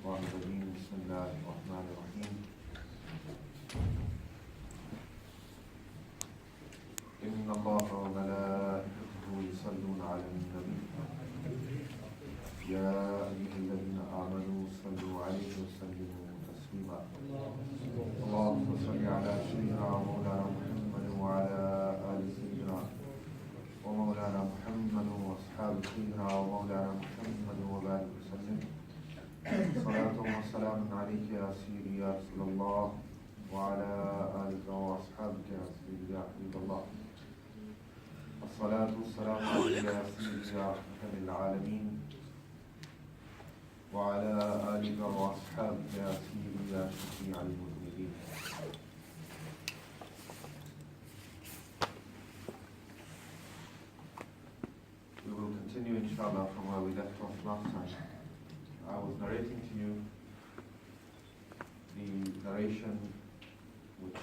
الشيطان الرجيم بسم الله الرحمن الرحيم إن الله وملائكته يصلون على النبي يا أيها الذين آمنوا صلوا عليه وسلموا تسليما اللهم صل على سيدنا ومولانا محمد وعلى آل سيدنا ومولانا محمد وأصحاب سيدنا ومولانا محمد وبارك وسلم صلاة وسلام عليك يا سيدي يا رسول الله وعلى آلك وأصحابك يا سيدي يا حبيب الله الصلاة والسلام عليك يا سيدي يا رحمة للعالمين وعلى آلك وأصحابك يا سيدي يا شفيع المذنبين. We will continue inshallah from where we left off last time. I was narrating to you the narration which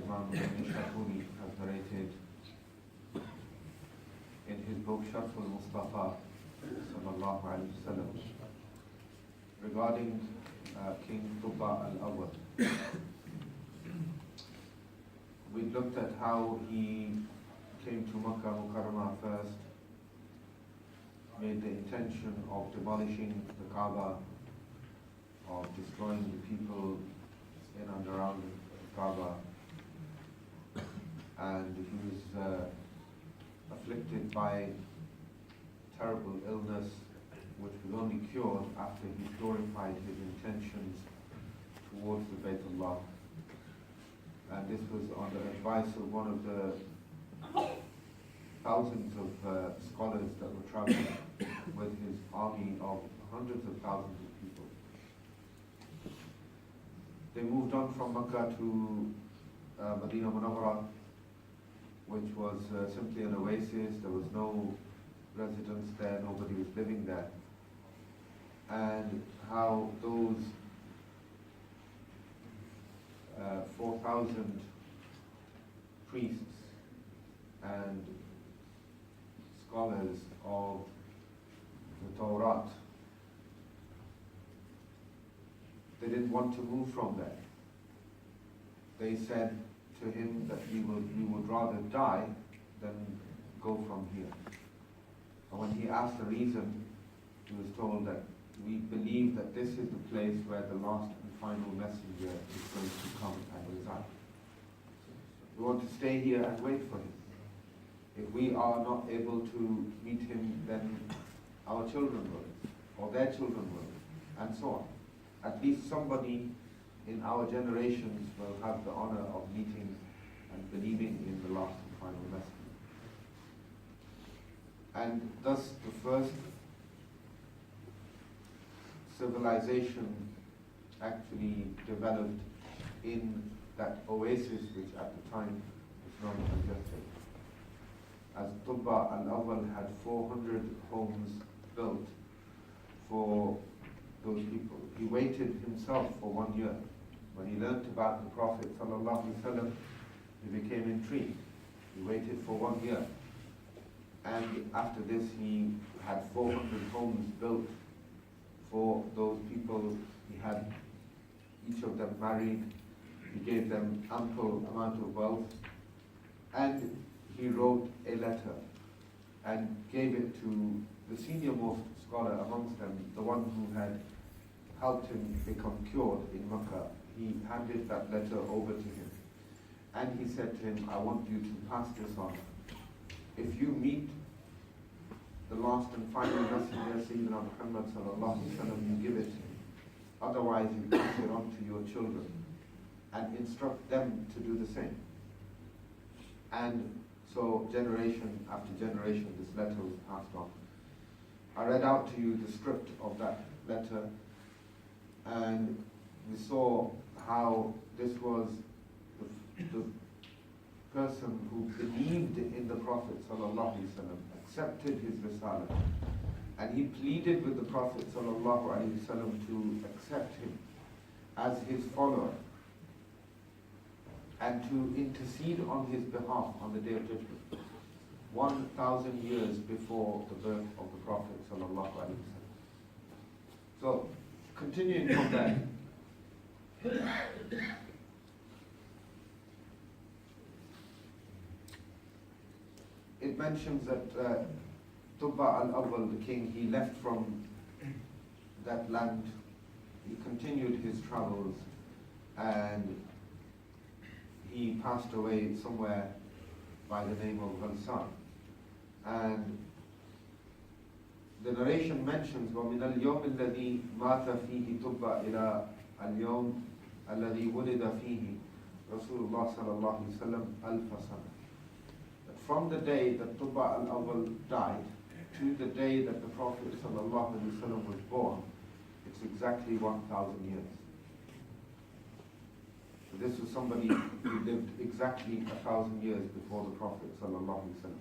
Imam Shafuri has narrated in his book Sharf al-Mustafa sallallahu alayhi wa sallam regarding King Tuba al-Awwal. We looked at how he came to Makkah Mukarramah first, made the intention of demolishing the Kaaba, of destroying the people in and around the Kaaba, and he was afflicted by terrible illness which was only cured after he purified his intentions towards the Baytullah. And this was on the advice of one of the thousands of scholars that were traveling with his army of hundreds of thousands of people. They moved on from Makkah to Medina Munawwara, which was simply an oasis. There was no residence there, nobody was living there. And how those 4,000 priests and scholars of the Torah, they didn't want to move from there. They said to him that we would rather die than go from here. And when he asked the reason, he was told that we believe that this is the place where the last and final messenger is going to come and reside. We want to stay here and wait for him. If we are not able to meet him, then our children will, or their children will, and so on. At least somebody in our generations will have the honor of meeting and believing in the last and final messenger. And thus the first civilization actually developed in that oasis which at the time was known as Yathrib. As Tuba al-Awwal had 400 homes built for those people. He waited himself for 1 year. When he learnt about the Prophet ﷺ, he became intrigued. He waited for 1 year. And after this he had 400 homes built for those people. He had each of them married. He gave them ample amount of wealth. And he wrote a letter and gave it to the senior most scholar amongst them, the one who had helped him become cured in Makkah. He handed that letter over to him. And he said to him, I want you to pass this on. If you meet the last and final messenger, Sayyidina Muhammad sallallahu alaihi wasallam, you give it to him. Otherwise, you pass it on to your children and instruct them to do the same. And so generation after generation, this letter was passed on. I read out to you the script of that letter, and we saw how this was the person who believed in the Prophet sallallahu alaihi wasallam, accepted his risalah, and he pleaded with the Prophet sallallahu alaihi wasallam to accept him as his follower and to intercede on his behalf on the Day of Judgment, 1,000 years before the birth of the Prophet sallallahu alaihi wasallam. So Continuing from there, it mentions that Tubba al-Awwal, the king, he left from that land, he continued his travels, and he passed away somewhere by the name of Ghalsan. And the narration mentions وَمِنَ الْيَوْمِ الَّذِي مَاتَ فِيهِ تُبَّ إِلَى الْيَوْمِ الَّذِي وُلِدَ فِيهِ رسول الله صلى الله عليه وسلم ألف سنة. From the day that Tubba al-Awwal died to the day that the Prophet sallallahu alaihi wasallam was born, it's exactly 1,000 years. So this was somebody who lived exactly 1,000 years before the Prophet sallallahu alaihi wasallam.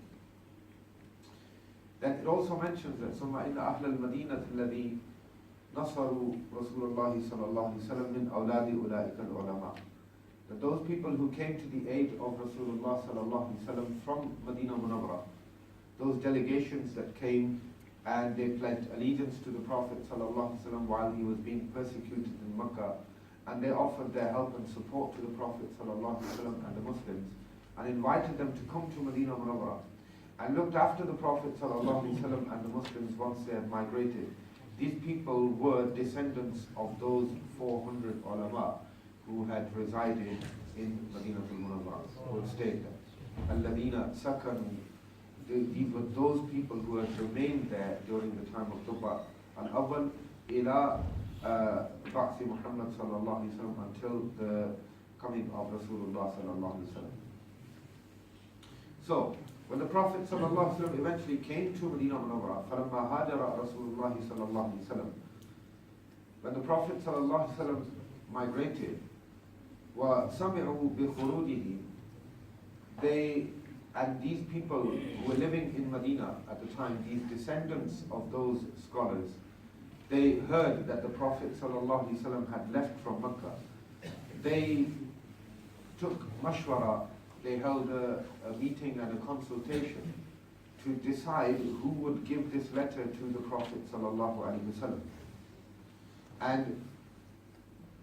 Then it also mentions that ثم إن أهل المدينة الذي نصروا رسول الله صلى الله عليه وسلم من أولاد أولئك العلماء. That those people who came to the aid of Rasulullah sallallahu alaihi wasallam from Medina Munawwara, those delegations that came and they pledged allegiance to the Prophet sallallahu alaihi wasallam while he was being persecuted in Makkah, and they offered their help and support to the Prophet sallallahu alaihi wasallam and the Muslims, and invited them to come to Medina Munawwara, and looked after the Prophet sallallahu alaihi wasallam and the Muslims once they had migrated. These people were descendants of those 400 ulama who had resided in Medina al-Munawwara, who had stayed there. Alladina sakanu, these were those people who had remained there during the time of Tubba al-Awwal ila Ba'thi Muhammad sallallahu alaihi wasallam, until the coming of Rasulullah sallallahu alaihi wasallam. So, when the Prophet sallallahu alaihi wasallam eventually came to Medina Munawwara, فَلَمَّا هَاجَرَ رَسُولُ اللَّهِ sallallahu alaihi wasallam, when the Prophet sallallahu alaihi wasallam migrated, وَسَمِعُوا بِخُرُوجِهِ, and these people who were living in Medina at the time, these descendants of those scholars, they heard that the Prophet ﷺ had left from Mecca. They took mashwara, they held a meeting and a consultation to decide who would give this letter to the Prophet ﷺ. And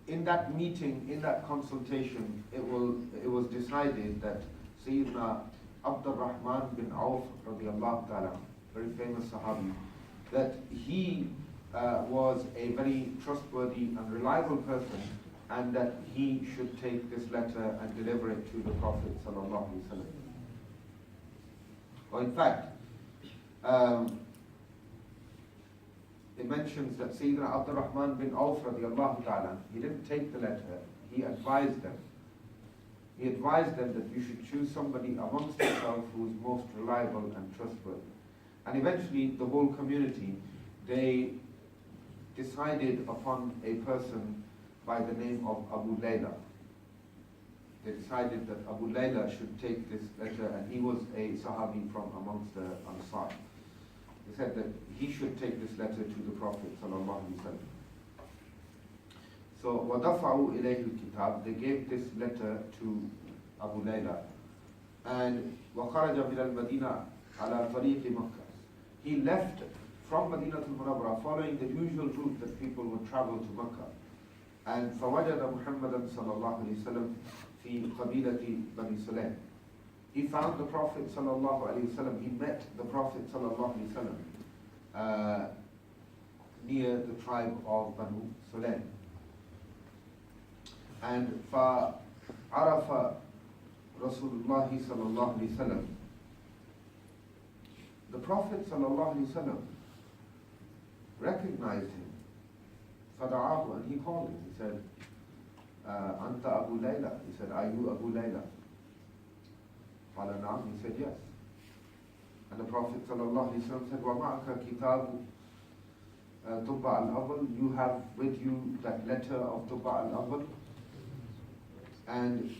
in that meeting, in that consultation, it was decided that Sayyidina Abdul Rahman bin Auf radiallahu ta'ala, very famous Sahabi, that he was a very trustworthy and reliable person, and that he should take this letter and deliver it to the Prophet sallallahu alaihi wasallam. Or in fact, it mentions that Sayyidina Abdul Rahman bin Auf radiallahu ta'ala, he didn't take the letter, he advised them. He advised them that you should choose somebody amongst yourself who is most reliable and trustworthy. And eventually the whole community, they decided upon a person by the name of Abu Layla. They decided that Abu Layla should take this letter, and he was a Sahabi from amongst the Ansar. They said that he should take this letter to the Prophet sallallahu alaihi wasallam. So وَدَفَعُوا إِلَيْهِ الْكِتَابِ, they gave this letter to Abu Layla. And وَخَرَجَ مِنَ الْمَدِينَةِ عَلَى طَرِيقِ مَكَّةِ, he left from Medina al-Munawwara following the usual route that people would travel to Makkah. And فَوَجَدَ مُحَمَّدًا صلى الله عليه وسلم في قبيلة بني سليم. He found the Prophet sallallahu alaihi wasallam, he met the Prophet sallallahu alaihi wasallam near the tribe of Banu Sulaim. And فَعَرَفَ رَسُولُ اللَّهِ صلى الله عليه وسلم, the Prophet sallallahu alaihi wasallam recognized him. فَدَعَاهُ, and he called him. He said, أَنْتَ أَبُو لَيْلَى. He said, are you Abu Layla? قال نعم. He said, yes. And the Prophet sallallahu alaihi wasallam said, وَمَعَكَ كِتَابُ Tubba al-Awwal, you have with you that letter of Tubba al-Awwal. And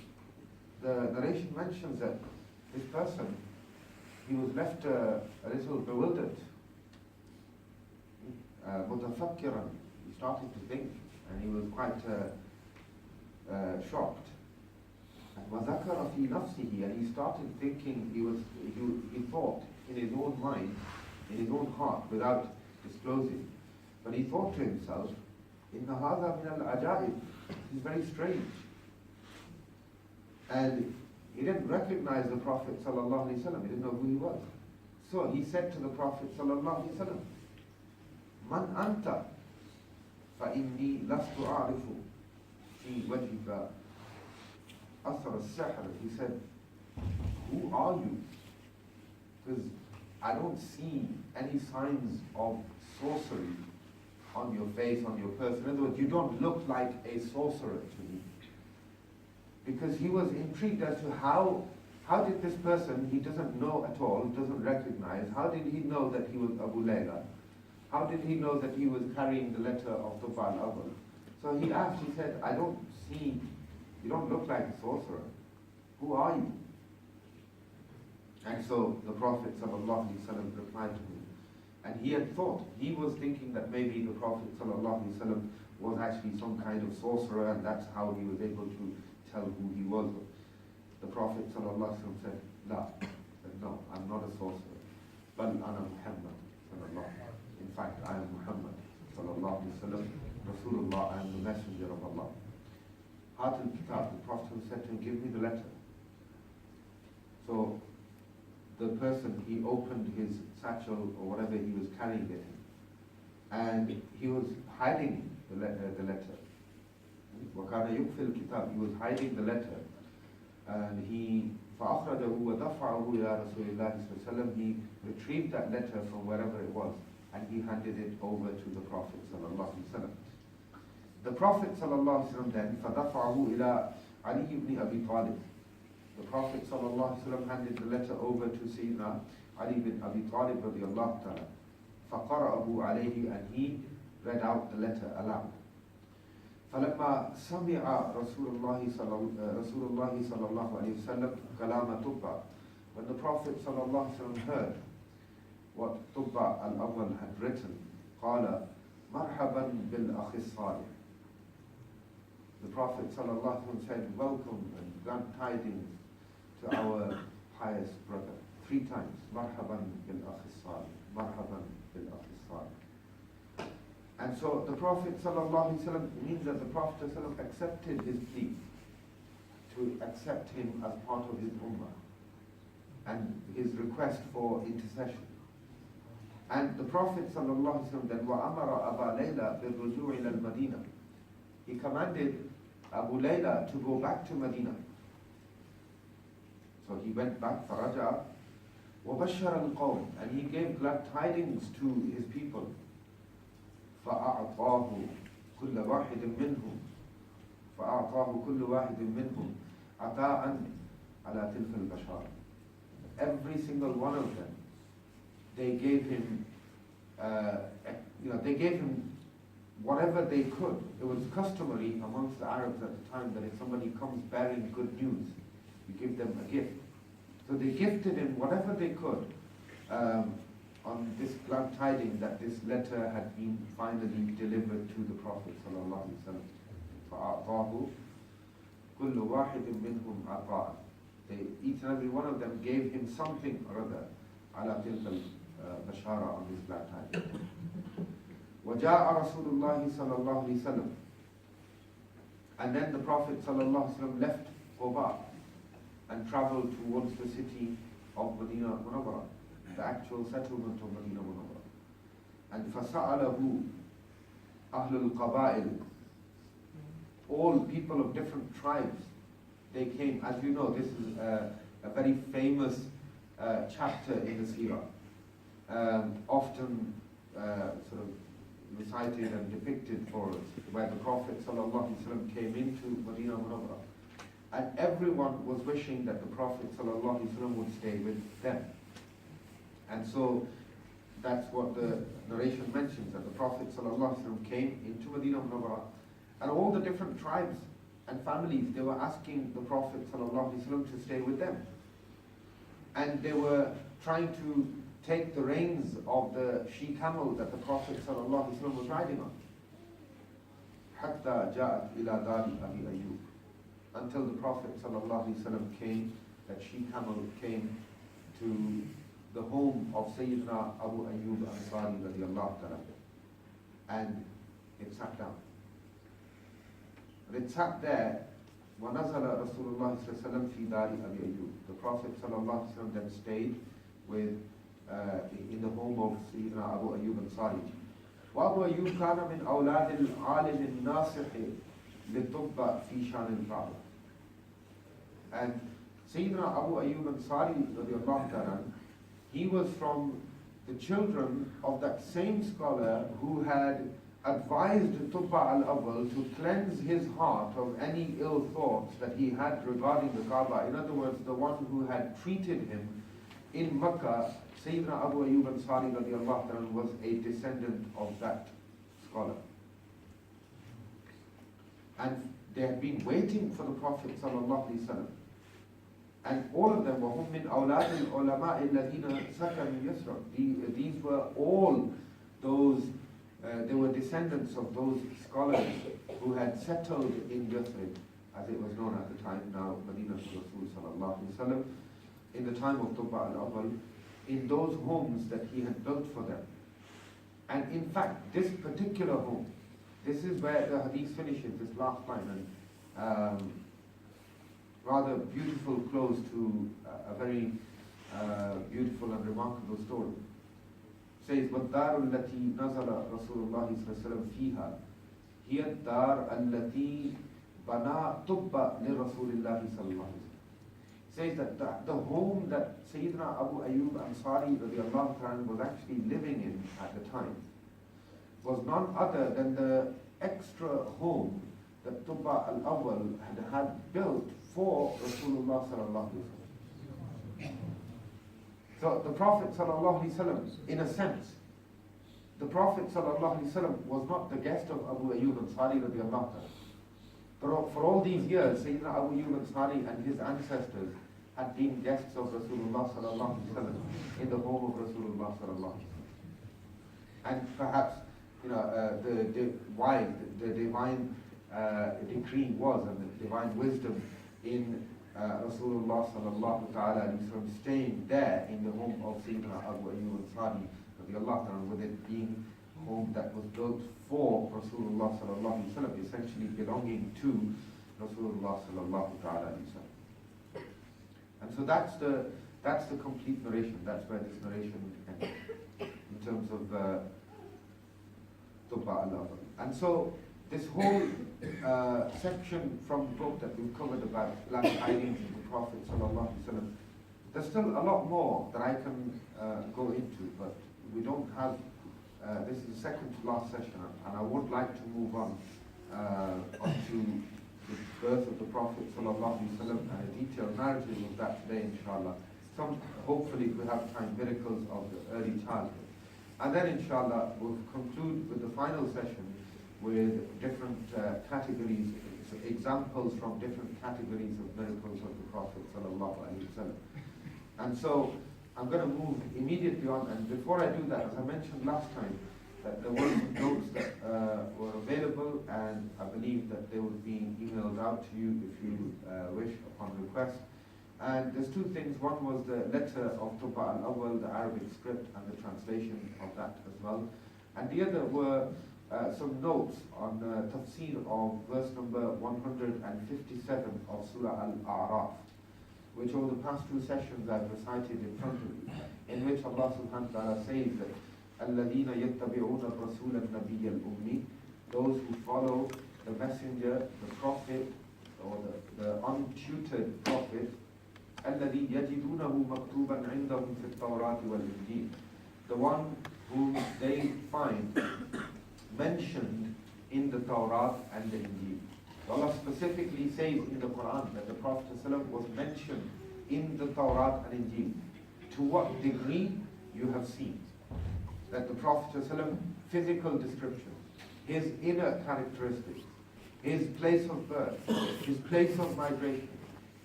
the narration mentions that this person, he was left a little bewildered, mutafakkiran. He started to think, and he was quite shocked. وَذَكَرَ فِي نَفْسِهِ, and he started thinking, he thought in his own mind, in his own heart, without disclosing. But he thought to himself, إِنَّ هَذَا مِنَ الْعَجَائِبِ. He's very strange. And he didn't recognize the Prophet sallallahu alaihi wasallam. He didn't know who he was. So he said to the Prophet sallallahu alaihi wasallam, "Man anta? فَإِنِّي لَسْتُ أَعْرِفُ فِي وَجْهِكَ أَثَرَ السِّحْرِ." He said, "Who are you? Because I don't see any signs of sorcery on your face, on your person. In other words, you don't look like a sorcerer to me." Because he was intrigued as to how did this person he doesn't know at all, doesn't recognize, how did he know that he was Abu Layla? How did he know that he was carrying the letter of Tubba al-Awwal? So he asked, he said, "I don't see, you don't look like a sorcerer. Who are you?" And so the Prophet sallallahu alaihi wasallam replied to him. And he had thought, he was thinking that maybe the Prophet sallallahu alaihi wasallam was actually some kind of sorcerer, and that's how he was able to tell who he was. The Prophet sallallahu alaihi wasallam said, "La," said, "No, I'm not a sorcerer. Bal ana Muhammad sallallahu. In fact, I am Muhammad sallallahu alaihi wasallam, Rasulullah, I am the messenger of Allah." Hat al-Kitab, the Prophet said to him, "Give me the letter." So the person, he opened his satchel or whatever he was carrying it in, and he was hiding the letter. وَكَانَ يُخْفِي الْكِتَابِ. He was hiding the letter, and he فَأَخْرَجَهُ وَدَفَعَهُ إِلَى رَسُولِ اللَّهِ صَلَّى اللَّهُ عَلَيْهِ وسلم. He retrieved that letter from wherever it was, and he handed it over to the Prophet sallallahu alaihi wasallam. The Prophet sallallahu alaihi wasallam then فَدَفَعَهُ إِلَى عَلِيِّ بْنِ أَبِي طَالِبٍ. The Prophet sallallahu alaihi wasallam handed the letter over to Sayyidina Ali bin Abi Talib radiyallahu ta'ala. فَقَرَأَهُ عَلَيْهِ. And he read out the letter aloud. فَلَمَّا سَمِعَ رَسُولُ اللَّهِ صَلَى اللَّهُ عَلَيْهِ وسلم كَلَامَ تُبَّى. When the Prophet sallallahu alaihi wasallam heard what Tubba al-Awwal had written, قَالَ مَرْحَبًا بِالْأَخِ الصَّالِحِ. The Prophet sallallahu alaihi wasallam said, "Welcome and glad tidings to our pious brother." 3 times. Marhaban bil akhi salih. Marhaban bil akhi salih. And so the Prophet sallallahu alaihi wasallam, means that the Prophet sallallahu alaihi wasallam accepted his plea to accept him as part of his ummah, and his request for intercession. And the Prophet sallallahu alaihi wasallam then وَأَمَرَ أَبَا لَيْلَى بِالرُّجُوعِ إِلَى الْمَدِينَةِ. He commanded Abu Layla to go back to Medina. So he went back, فَرَجَعَ وَبَشَّرَ الْقَوْمِ. And he gave glad tidings to his people. فَأَعْطَاهُ كُلَّ وَاحِدٍ مِّنْهُمْ فَأَعْطَاهُ كُلُّ وَاحِدٍ مِّنْهُمْ عَطَاءً عَلَى تِلْكَ الْبَشَارِ. Every single one of them, they gave him, they gave him whatever they could. It was customary amongst the Arabs at the time that if somebody comes bearing good news, you give them a gift. So they gifted him whatever they could on this glad tiding that this letter had been finally delivered to the Prophet sallallahu alaihi wasallam. فَأَعْطَاهُ كُلُّ وَاحِدٍ مِّنْهُمْ عَطَاءً. Each and every one of them gave him something or other, عَلَى تِلْكَ الْبَشَارَةِ, on this glad tiding. وَجَاءَ رَسُولُ اللَّهِ صَلَى اللَّهُ عَلَيْهِ وسلم. And then the Prophet sallallahu alaihi wasallam left Quba and traveled towards the city of Medina Munawwara, the actual settlement of Medina Munawwara. And فَسَأَلَهُ أَهْلُ الْقَبَائِلِ. All people of different tribes, they came. As you know, this is a very famous chapter in the Seerah, often sort of recited and depicted for us, where the Prophet ﷺ came into Medina Munawwara, and everyone was wishing that the Prophet ﷺ would stay with them. And so that's what the narration mentions, that the Prophet ﷺ came into Medina Munawwara, and all the different tribes and families, they were asking the Prophet ﷺ to stay with them. And they were trying to take the reins of the she-camel that the Prophet ﷺ was riding on. حَتَّى جَاءَتْ إِلَى دَارِ أَبِي أَيُّوبٍ. Until the Prophet ﷺ came, that she-camel came to the home of Sayyidina Abu Ayyub Ansari radiyallahu ta'ala, and it sat down. it sat there. وَنَزَلَ رَسُولُ اللَّهِ صَلَّى اللَّهُ عَلَيْهِ وسلم فِي دَارِ أَبِي أَيُّوبَ. The Prophet ﷺ then stayed with, in the home of Sayyidina Abu Ayyub Ansari. وأبو أيوب كان من أولاد العالم الناصح للطب في شان الكعبة. And Sayyidina Abu Ayyub Ansari radiallahu ta'ala, he was from the children of that same scholar who had advised Tubba al-Awwal to cleanse his heart of any ill thoughts that he had regarding the Kaaba. In other words, the one who had treated him in Makkah, Sayyidina Abu Ayyub Ansari radiallahu ta'ala, was a descendant of that scholar. And they had been waiting for the Prophet sallallahu alaihi wasallam. And all of them were hum min awlad al-ulama alladhina sakanu Yasrib. These were all those, they were descendants of those scholars who had settled in Yasrib, as it was known at the time, now Medina Rasul sallallahu alaihi wasallam, in the time of Tubba al-Awwal, in those homes that he had built for them. And in fact, this particular home, this is where the hadith finishes, this last line, and rather beautiful close to a very beautiful and remarkable story. It says, وَالدَّارُ الَّتِي نَزَلَ رَسُولُ اللَّهِ صَلَّى اللَّهُ عَلَيْهِ وسلم فِيهَا هِيَ الدَّارُ الَّتِي بَنَا طُبَّ لِرَسُولِ اللَّهِ صَلَّى اللَّهُ عَلَيْهِ وسلم. Says that the home that Sayyidina Abu Ayyub Ansari radiallahu ta'ala was actually living in at the time was none other than the extra home that Tubba al-Awwal had built for Rasulullah sallallahu alaihi wasallam. So the Prophet sallallahu alaihi wasallam, in a sense, the Prophet sallallahu alaihi wasallam was not the guest of Abu Ayyub Ansari radiallahu ta'ala. For all these years, Sayyidina Abu Ayyub Ansari and his ancestors had been guests of Rasulullah sallallahu alaihi wasallam in the home of Rasulullah sallallahu alaihi wasallam. And perhaps, the divine decree was, and the divine wisdom in Rasulullah sallallahu ta'ala alaihi wasallam staying there in the home of Sayyidina Abu Ayyub Ansari radiallahu ta'ala, with it being a home that was built for Rasulullah sallallahu alaihi wasallam, essentially belonging to Rasulullah sallallahu ta'ala alaihi wasallam. And so that's the complete narration. That's where this narration ends in terms of Tubba al-Awwal. And so this whole section from the book that we've covered about last tidings of the Prophet sallallahu alaihi wasallam, there's still a lot more that I can go into, but we don't have. This is the second to last session, and I would like to move on to the birth of the Prophet sallallahu alaihi wasallam and a detailed narrative of that today, inshallah. Hopefully, if we have time, miracles of the early childhood. And then, inshallah, we'll conclude with the final session with different categories, examples from different categories of miracles of the Prophet sallallahu alaihi wasallam. And so, I'm going to move immediately on. And before I do that, as I mentioned last time, that there were some notes that were available, and I believe that they will be emailed out to you if you wish upon request. And there's two things. One was the letter of Tubba al-Awwal, the Arabic script, and the translation of that as well. And the other were some notes on the tafsir of verse number 157 of Surah Al-A'raf, which over the past two sessions I've recited in front of you, in which Allah subhanahu wa ta'ala says that الَّذِينَ يَتَّبِعُونَ الرَّسُولَ النَّبِيَّ الْأُمِّيِّ, those who follow the messenger, the prophet, or the untutored prophet, الَّذِي يَجِدُونَهُ مَكْتُوبًا عِنْدَهُمْ فِي التَّوْرَاةِ وَالْإِنْجِيلِ, the one whom they find mentioned in the Tawrat and the Injil. Allah specifically says in the Quran that the Prophet ﷺ was mentioned in the Tawrat and Injil. To what degree you have seen that the Prophet ﷺ, physical description, his inner characteristics, his place of birth, his place of migration,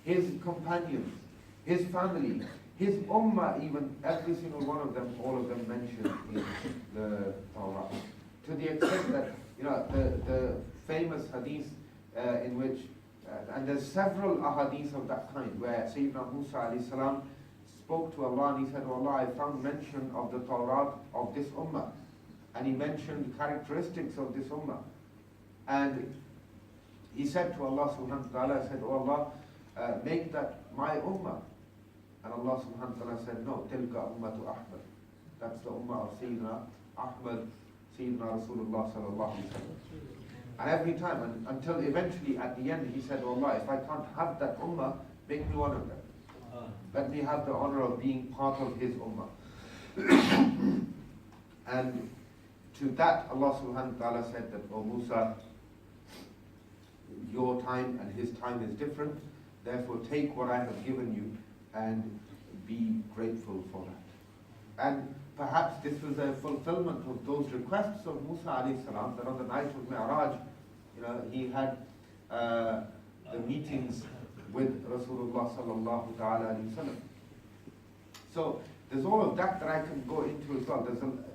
his companions, his family, his ummah, even every single one of them, all of them mentioned in the Torah. To the extent that, the famous hadith in which, and there's several ahadith of that kind, where Sayyidina Musa alayhi salam spoke to Allah and he said, "Oh Allah, I found mention of the Torah of this ummah." And he mentioned characteristics of this ummah. And he said to Allah subhanahu wa ta'ala, said, "Oh Allah, make that my ummah." And Allah subhanahu wa ta'ala said, "No, tilka ummatu Ahmad." That's the ummah of Sayyidina Ahmad, Sayyidina Rasulullah sallallahu alaihi wasallam. And every time, until eventually at the end, he said, "Oh Allah, if I can't have that ummah, make me one of them. Let me have the honor of being part of his ummah." And to that, Allah subhanahu wa ta'ala said that, "O Musa, your time and his time is different. Therefore, take what I have given you and be grateful for that." And perhaps this was a fulfillment of those requests of Musa alayhi salam, that on the night of Mi'raj, he had the meetings with Rasulullah sallallahu ta'ala alayhi wasallam. So there's all of that I can go into as well.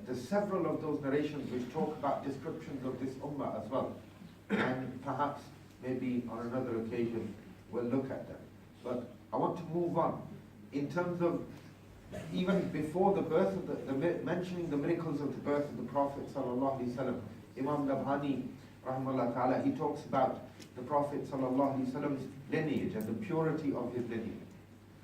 There's several of those narrations which talk about descriptions of this ummah as well. And perhaps maybe on another occasion we'll look at them. But I want to move on. In terms of even before the birth of mentioning the miracles of the birth of the Prophet sallallahu alaihi wasallam, Imam Nabhani rahimahullah ta'ala, he talks about the Prophet sallallahu alaihi wasallam's lineage and the purity of his lineage.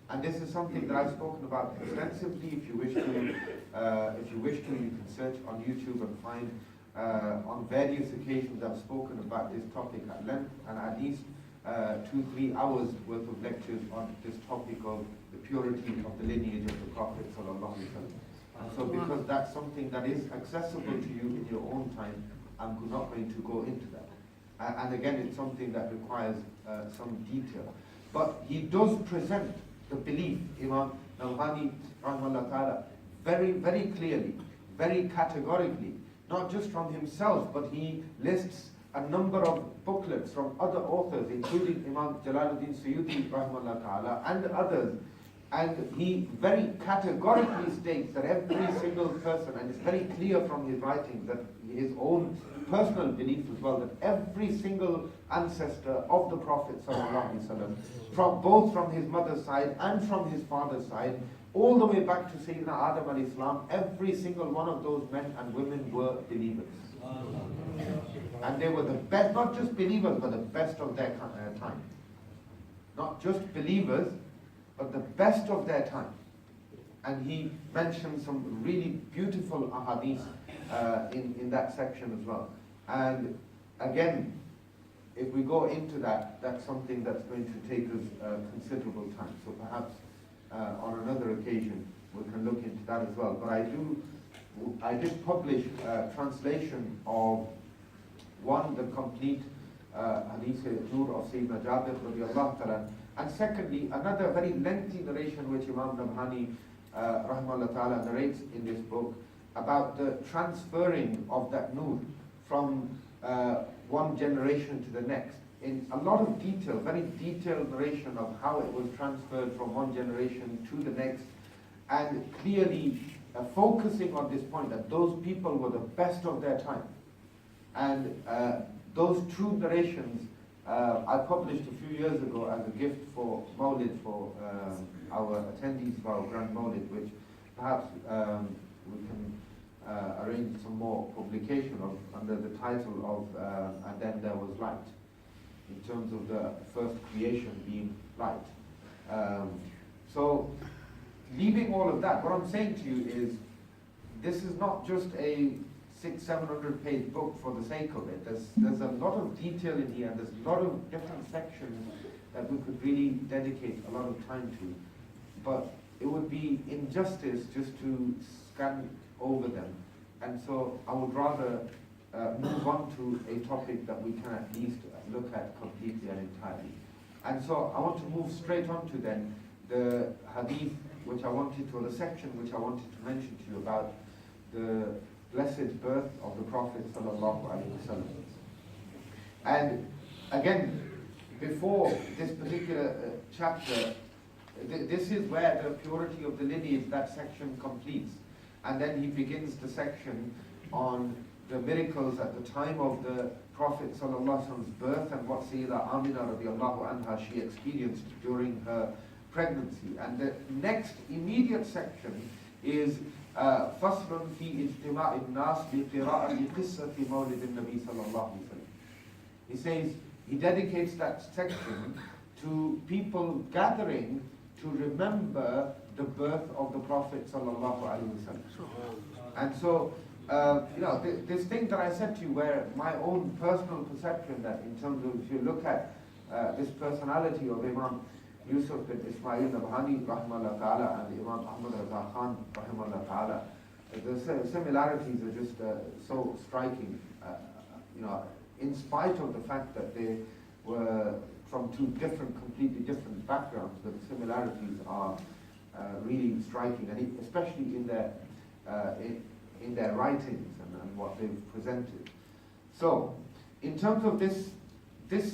And this is something that I've spoken about extensively. If you wish to, you can search on YouTube and find on various occasions I've spoken about this topic at length, and at least 2-3 hours worth of lectures on this topic of the purity of the lineage of the Prophet sallallahu alaihi wasallam. And so, because that's something that is accessible to you in your own time, I'm not going to go into that. And again, it's something that requires some detail. But he does present the belief, Imam Nabhani rahimahullah ta'ala, very, very clearly, very categorically, not just from himself, but he lists a number of booklets from other authors, including Imam Jalaluddin Suyuti rahimahullah ta'ala and others. And he very categorically states that every single person, and it's very clear from his writings, that his own personal belief as well, that every single ancestor of the Prophet ﷺ, both from his mother's side and from his father's side, all the way back to Sayyidina Adam alayhi salam, every single one of those men and women were believers. And they were the best, not just believers, but the best of their time. Not just believers, but the best of their time. And he mentioned some really beautiful ahadith in that section as well. And again, if we go into that, that's something that's going to take us considerable time. So perhaps on another occasion we can look into that as well. But I did publish a translation of the complete hadith Nur of Sayyidina Jabir radiallahu ta'ala, and secondly, another very lengthy narration which Imam Nabhani rahimahullah ta'ala narrates in this book about the transferring of that Nur from one generation to the next, in a lot of detail, very detailed narration of how it was transferred from one generation to the next, and clearly focusing on this point that those people were the best of their time. And those two narrations I published a few years ago as a gift for Mawlid, for our attendees for our Grand Mawlid, which perhaps we can arrange some more publication of under the title of "And Then There Was Light," in terms of the first creation being light. So, leaving all of that, what I'm saying to you is, this is not just a 600-700 page book for the sake of it. There's a lot of detail in here, and there's a lot of different sections that we could really dedicate a lot of time to. But it would be injustice just to scan over them. And so I would rather move on to a topic that we can at least look at completely and entirely. And so I want to move straight on to then the hadith which I wanted to, or the section which I wanted to mention to you about the blessed birth of the Prophet sallallahu alaihi wasallam. And again, before this particular chapter, this is where the purity of the lineage, that section completes. And then he begins the section on the miracles at the time of the Prophet sallallahu alaihi wasallam's birth and what Sayyidah Amina radiallahu anha she experienced during her pregnancy. And the next immediate section is فصل في اجتماع الناس بقراءة قصة مولد النبي صلى الله عليه وسلم. He says he dedicates that section to people gathering to remember the birth of the Prophet sallallahu alaihi wasallam. And so, this thing that I said to you, where my own personal perception that in terms of, if you look at this personality of Imam Yusuf bin Ismail Nabhani rahimahullah ta'ala and Imam Ahmad Raza Khan rahimahullah ta'ala, the similarities are just so striking, in spite of the fact that they were from two completely different backgrounds. The similarities are really striking, and especially in their writings and what they've presented. So, in terms of this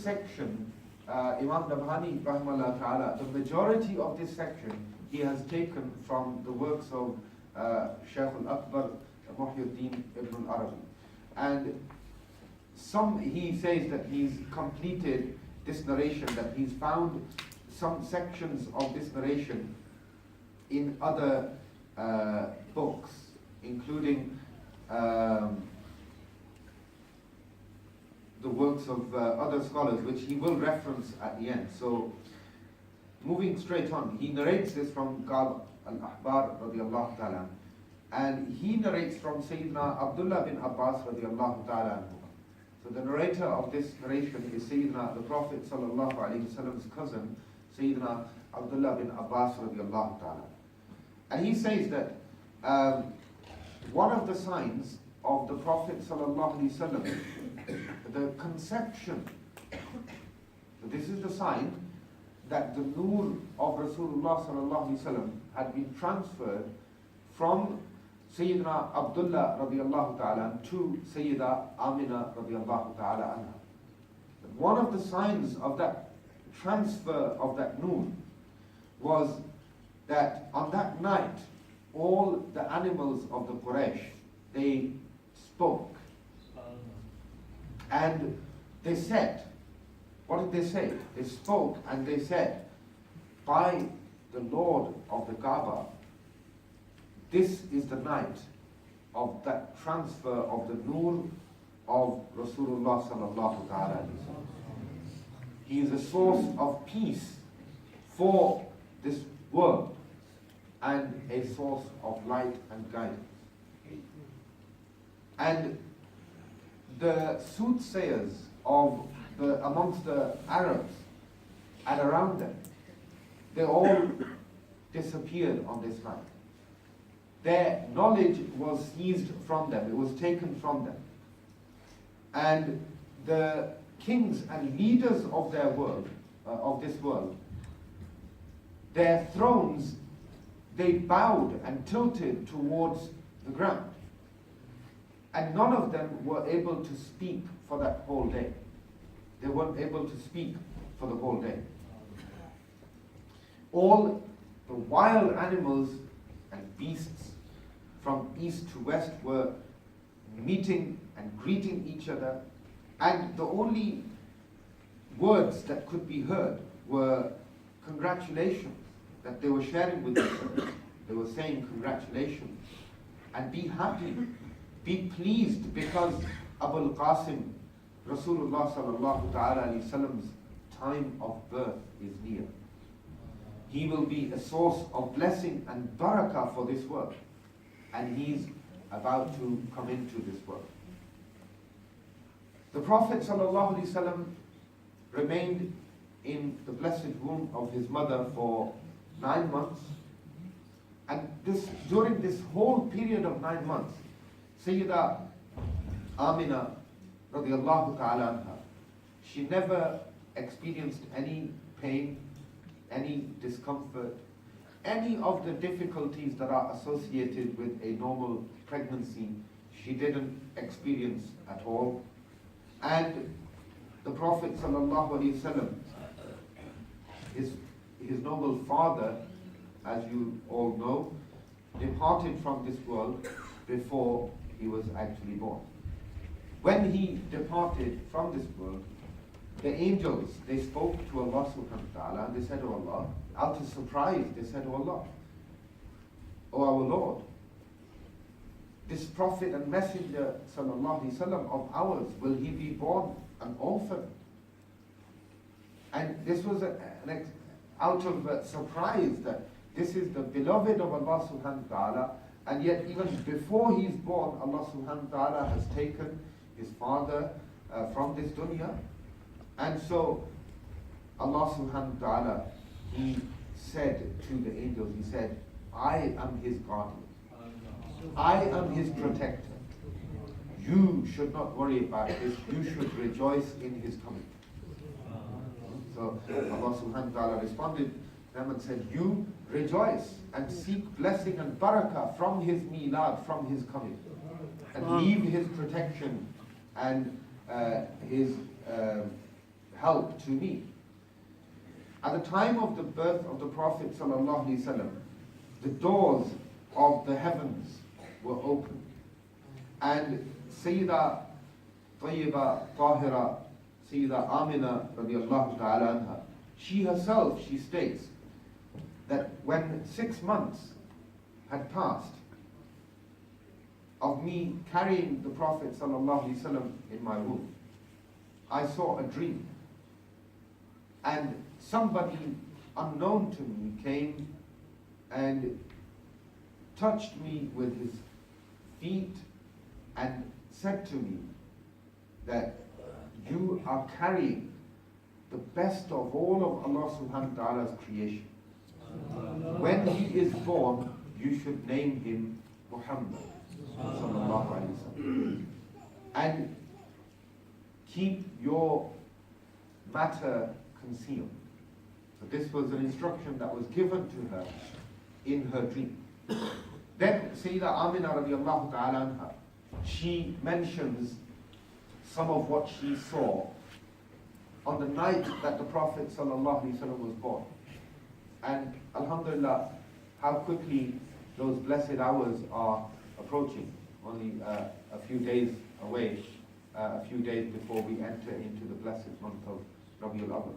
section, Imam Nabhani rahimahullah ta'ala, the majority of this section he has taken from the works of Shaykh al-Akbar Muhyiddin ibn al-Arabi. And he says that he's completed this narration, that he's found some sections of this narration in other books, including the works of other scholars, which he will reference at the end. So, moving straight on, he narrates this from Qab al-Ahbar radiallahu ta'ala, and he narrates from Sayyidina Abdullah bin Abbas radiallahu ta'ala. So the narrator of this narration is Sayyidina, the Prophet sallallahu alaihi wasallam's cousin, Sayyidina Abdullah bin Abbas radiallahu ta'ala. And he says that one of the signs of the Prophet sallallahu alaihi wasallam, the conception, so this is the sign that the nur of Rasulullah sallallahu alaihi wasallam had been transferred from Sayyidina Abdullah radiallahu ta'ala to Sayyida Amina radiallahu ta'ala anha. One of the signs of that transfer of that nur was that on that night all the animals of the Quraysh, they spoke. And they said, what did they say? They spoke and they said, by the Lord of the Kaaba, this is the night of that transfer of the nur of Rasulullah sallallahu ta'ala alayhi wa sallam. He is a source of peace for this world and a source of light and guidance. And the soothsayers amongst the Arabs and around them, they all disappeared on this night. Their knowledge was seized from them, it was taken from them. And the kings and leaders of their world, of this world, their thrones, they bowed and tilted towards the ground. And none of them were able to speak for that whole day. They weren't able to speak for the whole day. All the wild animals and beasts from east to west were meeting and greeting each other, and the only words that could be heard were congratulations that they were sharing with each other. They were saying congratulations and be happy, be pleased, because Abul Qasim, Rasulullah sallallahu ta'ala alayhi wasallam's time of birth is near. He will be a source of blessing and barakah for this world, and he's about to come into this world. The Prophet sallallahu alaihi wasallam remained in the blessed womb of his mother for 9 months, and during this whole period of 9 months, Sayyida Amina radiallahu ta'ala anha, she never experienced any pain, any discomfort, any of the difficulties that are associated with a normal pregnancy. She didn't experience at all. And the Prophet sallallahu alaihi wasallam, his noble father, as you all know, departed from this world before he was actually born. When he departed from this world, the angels, they spoke to Allah subhanahu wa ta'ala, and they said, "Oh Allah," out of surprise, they said, "Oh Allah, oh our Lord, this Prophet and Messenger sallallahu alaihi wasallam of ours, will he be born an orphan? And this was out of surprise that this is the beloved of Allah subhanahu wa ta'ala, and yet even before he's born, Allah subhanahu wa ta'ala has taken his father from this dunya. And so Allah subhanahu wa ta'ala, he said to the angels, he said, I am his guardian. I am his protector. You should not worry about this. You should rejoice in his coming. So Allah subhanahu wa ta'ala responded to them and said, you rejoice and seek blessing and barakah from his milad, from his coming. And leave his protection and his help to me. At the time of the birth of the Prophet sallallahu alaihi wasallam, the doors of the heavens were open. And Sayyida Tayyiba Tahira, Sayyida Amina radiallahu ta'ala anha, she herself, she states that when 6 months had passed of me carrying the Prophet sallallahu alaihi wasallam in my womb, I saw a dream. And somebody unknown to me came and touched me with his feet and said to me that you are carrying the best of all of Allah subhanahu wa ta'ala's creation. When he is born, you should name him Muhammad sallallahu alaihi wasallam, and keep your matter concealed. So this was an instruction that was given to her in her dream. Then Sayyida Amina radiallahu ta'ala anha, she mentions some of what she saw on the night that the Prophet sallallahu alaihi wasallam was born. And alhamdulillah, how quickly those blessed hours are approaching. Only a few days away, a few days before we enter into the blessed month of Rabiul Awwal.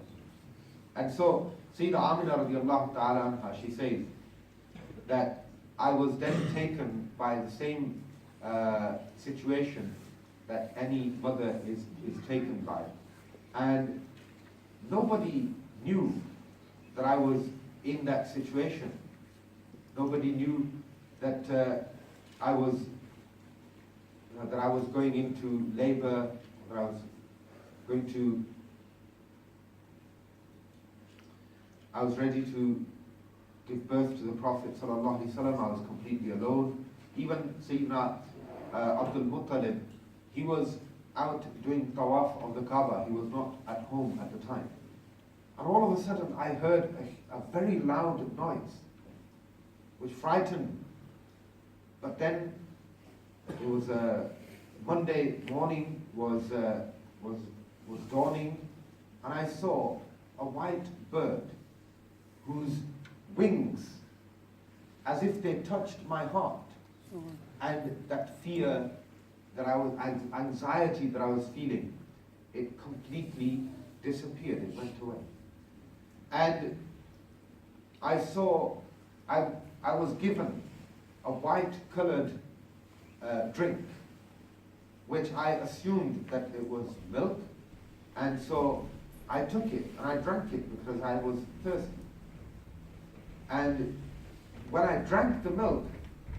And so Sayyida Amina radiallahu ta'ala anha, she says that I was then taken by the same situation that any mother is taken by. And nobody knew that I was in that situation. Nobody knew that I was going into labor, that I was ready to give birth to the Prophet sallallahu alaihi wasallam. I was completely alone. Even Sayyidina Abdul Muttalib, he was out doing tawaf of the Kaaba. He was not at home at the time. And all of a sudden I heard a very loud noise, which frightened. But then it was Monday morning was dawning, and I saw a white bird whose wings, as if they touched my heart, and that fear that I was, anxiety that I was feeling, it completely disappeared. It went away. And I was given a white-colored drink, which I assumed that it was milk, and so I took it and I drank it because I was thirsty. And when I drank the milk,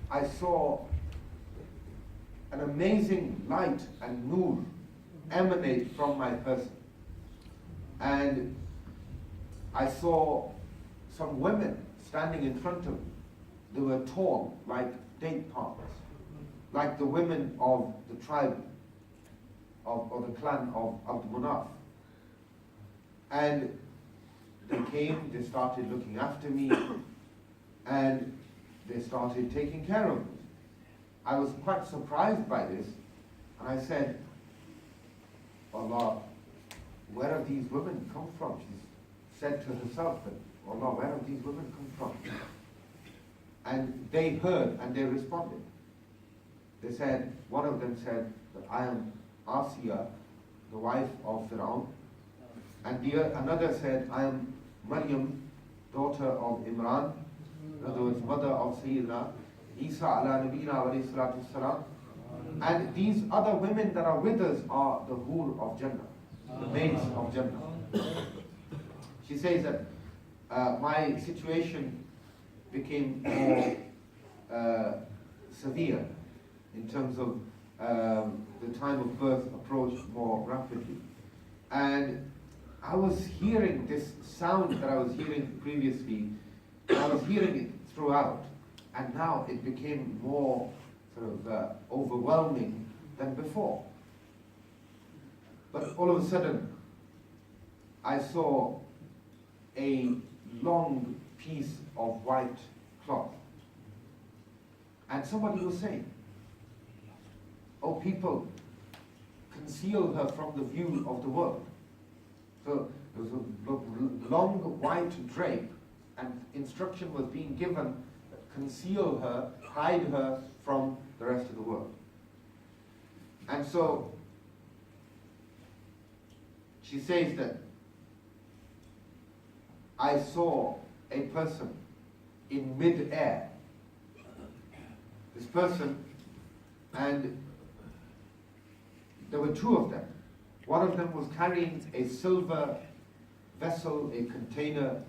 I saw an amazing light and nur emanate from my person. And I saw some women standing in front of me. They were tall, like date palms, like the women of the tribe or the clan of Abd Munaf. And they came, they started looking after me, and they started taking care of me. I was quite surprised by this, and I said, Allah, where have these women come from? She said to herself, that, Allah, where have these women come from? And they heard and they responded. They said, one of them said that I am Asiya, the wife of Fir'aun. And another said, I am Maryam, daughter of Imran, in other words, mother of Sayyidina Isa ala nabina alayhi salatu salam. And these other women that are with us are the hur of Jannah, the maids of Jannah. She says that my situation became more severe in terms of the time of birth approached more rapidly. And I was hearing this sound that I was hearing previously, and I was hearing it throughout, and now it became more sort of overwhelming than before. But all of a sudden, I saw a long piece of white cloth. And somebody was saying, "Oh, people, conceal her from the view of the world." So there was a long white drape, and instruction was being given, conceal her, hide her from the rest of the world. And so she says that I saw a person in mid-air. This person, and there were two of them. One of them was carrying a silver vessel, a container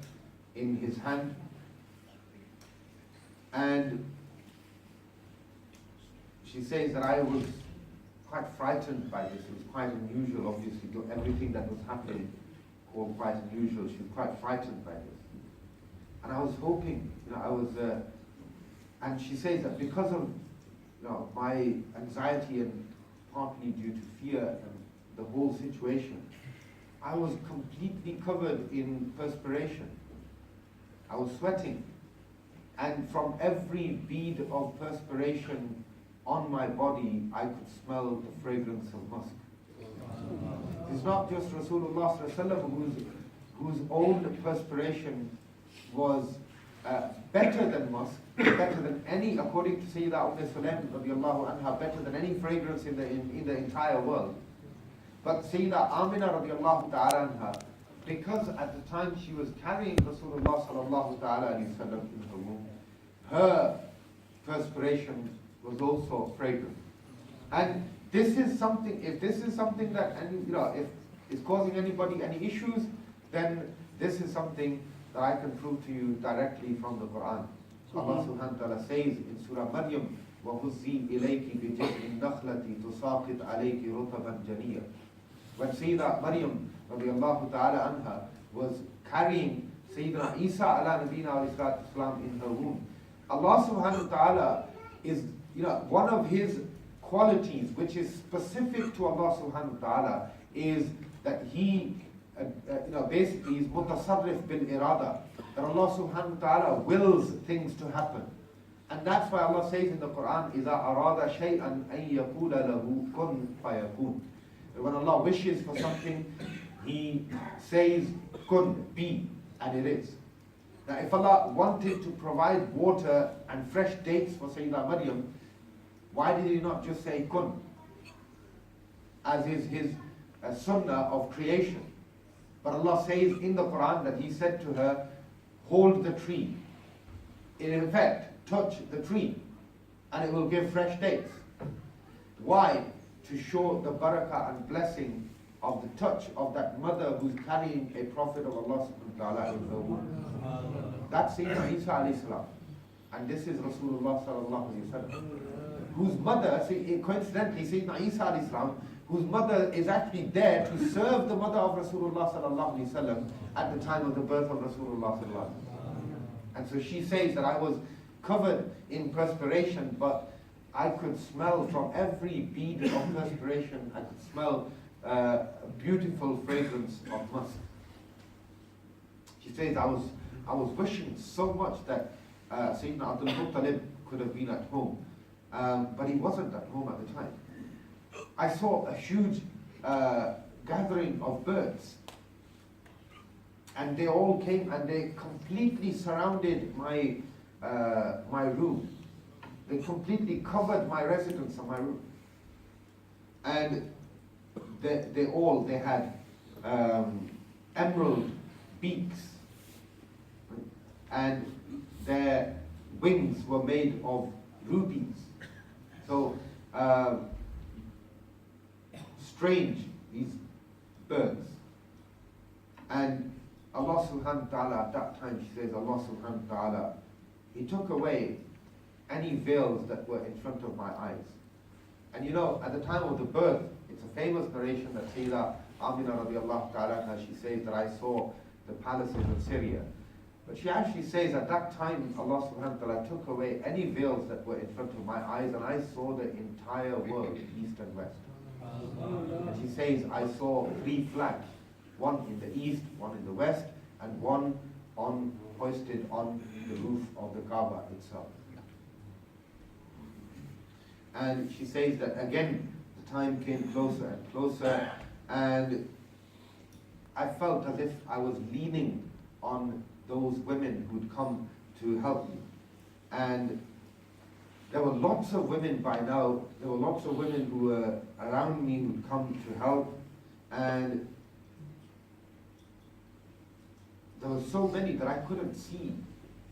in his hand. And she says that I was quite frightened by this. It was quite unusual, obviously. Everything that was happening was quite unusual. She was quite frightened by this. And I was hoping, and she says that because of my anxiety and partly due to fear and the whole situation, I was completely covered in perspiration. I was sweating. And from every bead of perspiration on my body, I could smell the fragrance of musk. It's not just Rasulullah whose own perspiration was better than musk, better than any, according to Sayyidah Sulaim radiallahu anha, better than any fragrance in the entire world. But Sayyidah Amina radiallahu ta'ala anha, because at the time she was carrying Rasulullah sallallahu ta'ala alayhi wa sallam in her womb, her perspiration was also fragrant. And this is something, if this is something that, if it's causing anybody any issues, then this is something that I can prove to you directly from the Quran. Allah subhanahu wa ta'ala says in Surah Maryam, وَهُزِّي إِلَيْكِ بِجِذْعِ النَّخْلَةِ تُسَاقِطْ عَلَيْكِ رُطَبًا جَنِيًّا. When Sayyidah Maryam radiallahu ta'ala anha was carrying Sayyidina Isa ala nabina alayhi salatu wasalam in her womb, Allah subhanahu wa ta'ala is, one of his qualities which is specific to Allah subhanahu wa ta'ala is that he basically is mutasarrif bil irada, that Allah subhanahu wa ta'ala wills things to happen. And that's why Allah says in the Quran, إِذَا أَرَادَ شَيْئًا أَن يَقُولَ لَهُ كُن فَيَكُونَ. When Allah wishes for something, He says, kun, be, and it is. Now if Allah wanted to provide water and fresh dates for Sayyidah Maryam, why did He not just say kun? As is His sunnah of creation. But Allah says in the Quran that He said to her, hold the tree. In effect, touch the tree, and it will give fresh dates. Why? To show the barakah and blessing of the touch of that mother who's carrying a prophet of Allah subhanahu wa ta'ala in her womb. That's Sayyidina Isa alayhi salam. And this is Rasulullah sallallahu alayhi wa sallam, whose mother, coincidentally, Sayyidina Isa alayhi salam, whose mother is actually there to serve the mother of Rasulullah sallallahu alayhi wa sallam at the time of the birth of Rasulullah sallallahu alayhi wa sallam. And so she says that I was covered in perspiration, but I could smell from every bead of perspiration, I could smell a beautiful fragrance of musk. She says, I was wishing so much that Sayyidina Abdul Muttalib could have been at home, but he wasn't at home at the time. I saw a huge gathering of birds, and they all came and they completely surrounded my room. They completely covered my residence and my room. And they had emerald beaks, and their wings were made of rubies. So strange, these birds. And Allah subhanahu wa ta'ala, at that time, she says, Allah subhanahu wa ta'ala, He took away any veils that were in front of my eyes. And you know, at the time of the birth, it's a famous narration that Sayyidah Amina radiallahu ta'ala, she says that I saw the palaces of Syria. But she actually says at that time, Allah subhanahu wa ta'ala took away any veils that were in front of my eyes, and I saw the entire world, east and west. And she says, I saw 3 flags, one in the east, one in the west, and one hoisted on the roof of the Kaaba itself. And she says that again, the time came closer and closer, and I felt as if I was leaning on those women who'd come to help me. And there were lots of women by now, there were lots of women who were around me who'd come to help, and there were so many that I couldn't see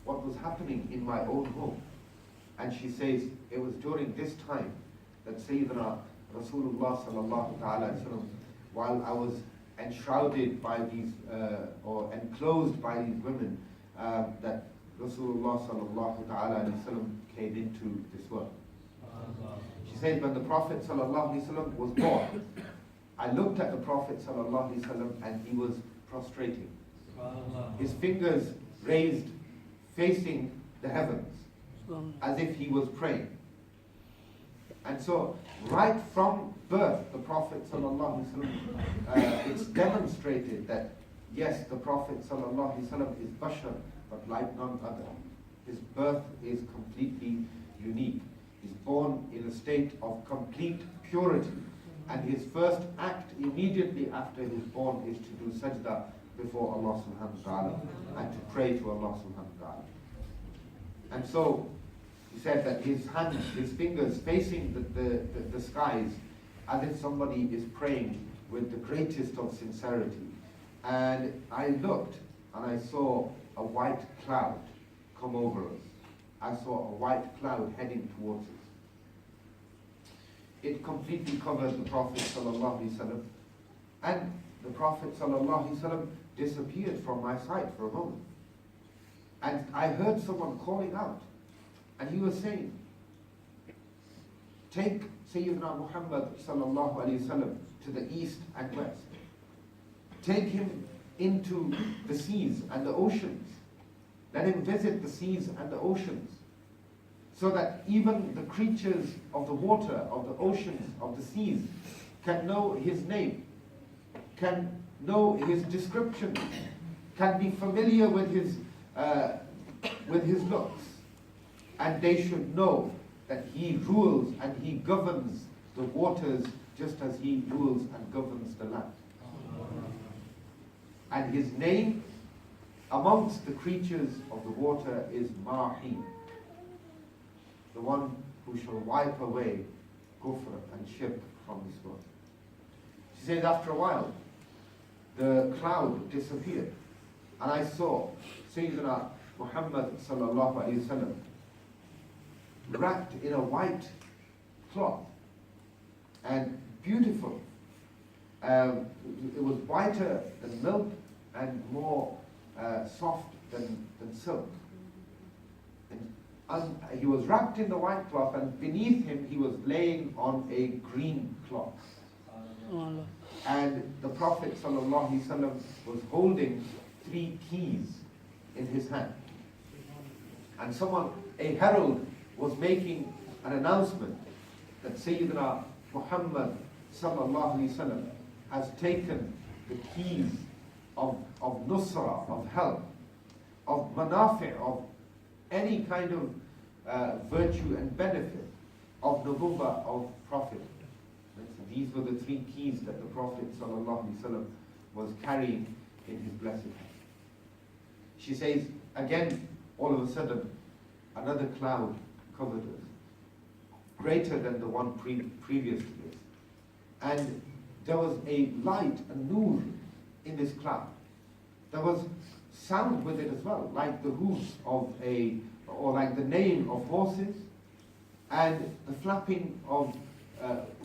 what was happening in my own home. And she says, it was during this time that Sayyidina Rasulullah sallallahu ta'ala sallam, while I was enshrouded by these, or enclosed by these women, that Rasulullah sallallahu ta'ala sallam came into this world. She says, when the Prophet sallallahu sallam was born, I looked at the Prophet sallallahu sallam and he was prostrating. His fingers raised, facing the heavens, as if he was praying. And so, right from birth, the Prophet sallallahu alaihi wasallam, it's demonstrated that yes, the Prophet sallallahu alaihi wasallam is bashar, but like none other. His birth is completely unique. He's born in a state of complete purity, and his first act immediately after he's born is to do sajda before Allah subhanahu wa ta'ala and to pray to Allah subhanahu wa ta'ala. And so he said that his hands, his fingers facing the skies, as if somebody is praying with the greatest of sincerity. And I looked and I saw a white cloud come over us. I saw a white cloud heading towards us. It completely covered the Prophet sallallahu alaihi wasallam, and the Prophet sallallahu alaihi wasallam disappeared from my sight for a moment. And I heard someone calling out, and he was saying, take Sayyidina Muhammad sallallahu alaihi wasallam to the east and west. Take him into the seas and the oceans. Let him visit the seas and the oceans, so that even the creatures of the water, of the oceans, of the seas can know his name, can know his description, can be familiar with his looks, and they should know that he rules and he governs the waters just as he rules and governs the land. And his name amongst the creatures of the water is Mahi, the one who shall wipe away kufr and shirk from this world. She says, after a while, the cloud disappeared, and I saw Sayyidina Muhammad sallallahu alaihi wasallam wrapped in a white cloth, and beautiful. It was whiter than milk and more soft than silk. And he was wrapped in the white cloth, and beneath him he was laying on a green cloth. And the Prophet ﷺ was holding 3 keys in his hand. And a herald was making an announcement that Sayyidina Muhammad ﷺ has taken the keys of nusra, of help, of manafi', of any kind of virtue and benefit, of nubuwwah, of prophet. These were the 3 keys that the Prophet ﷺ was carrying in his blessed hand. She says, again, all of a sudden, another cloud covered us, greater than the one previous to this. And there was a light, a nur in this cloud. There was sound with it as well, like the hooves of or like the neighing of horses, and the flapping of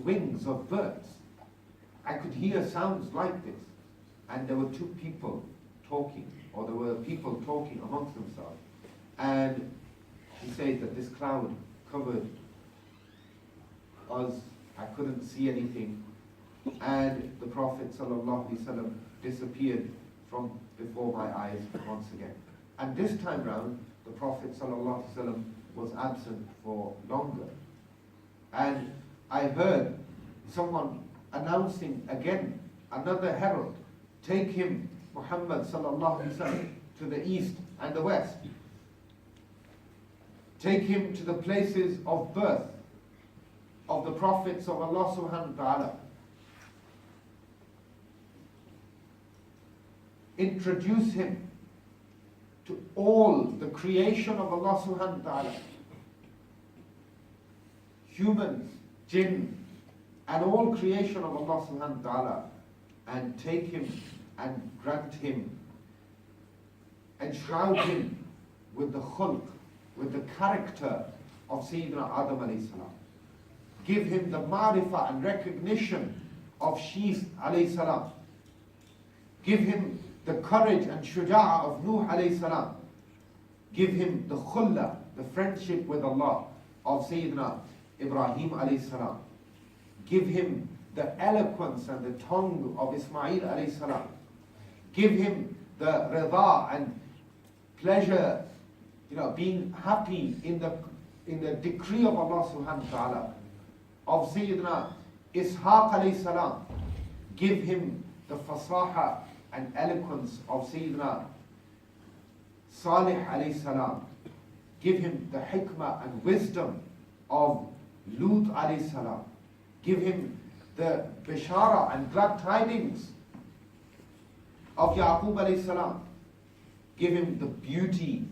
wings of birds. I could hear sounds like this, and there were 2 people talking, or there were people talking amongst themselves. And he says that this cloud covered us, I couldn't see anything, and the Prophet ﷺ disappeared from before my eyes once again. And this time round, the Prophet ﷺ was absent for longer. And I heard someone announcing again, another herald, take him, Muhammad ﷺ, to the east and the west. Take him to the places of birth of the prophets of Allah subhanahu wa ta'ala. Introduce him to all the creation of Allah subhanahu wa ta'ala. Humans, jinn, and all creation of Allah subhanahu wa ta'ala. And take him and grant him, enshroud him with the khulq, with the character of Sayyidina Adam alayhi salam. Give him the ma'rifah and recognition of Shis alayhi salam. Give him the courage and shuja'ah of Nuh alayhi salam. Give him the khulla, the friendship with Allah of Sayyidina Ibrahim alayhi salam. Give him the eloquence and the tongue of Ismail alayhi salam. Give him the rida and pleasure, being happy in the decree of Allah subhanahu wa ta'ala. Of Sayyidina Ishaq alayhi salam. Give him the fasaha and eloquence of Sayyidina Salih alayhi salam. Give him the hikmah and wisdom of Lut alayhi salam. Give him the bishara and glad tidings of Yaqub alayhi salam. Give him the beauty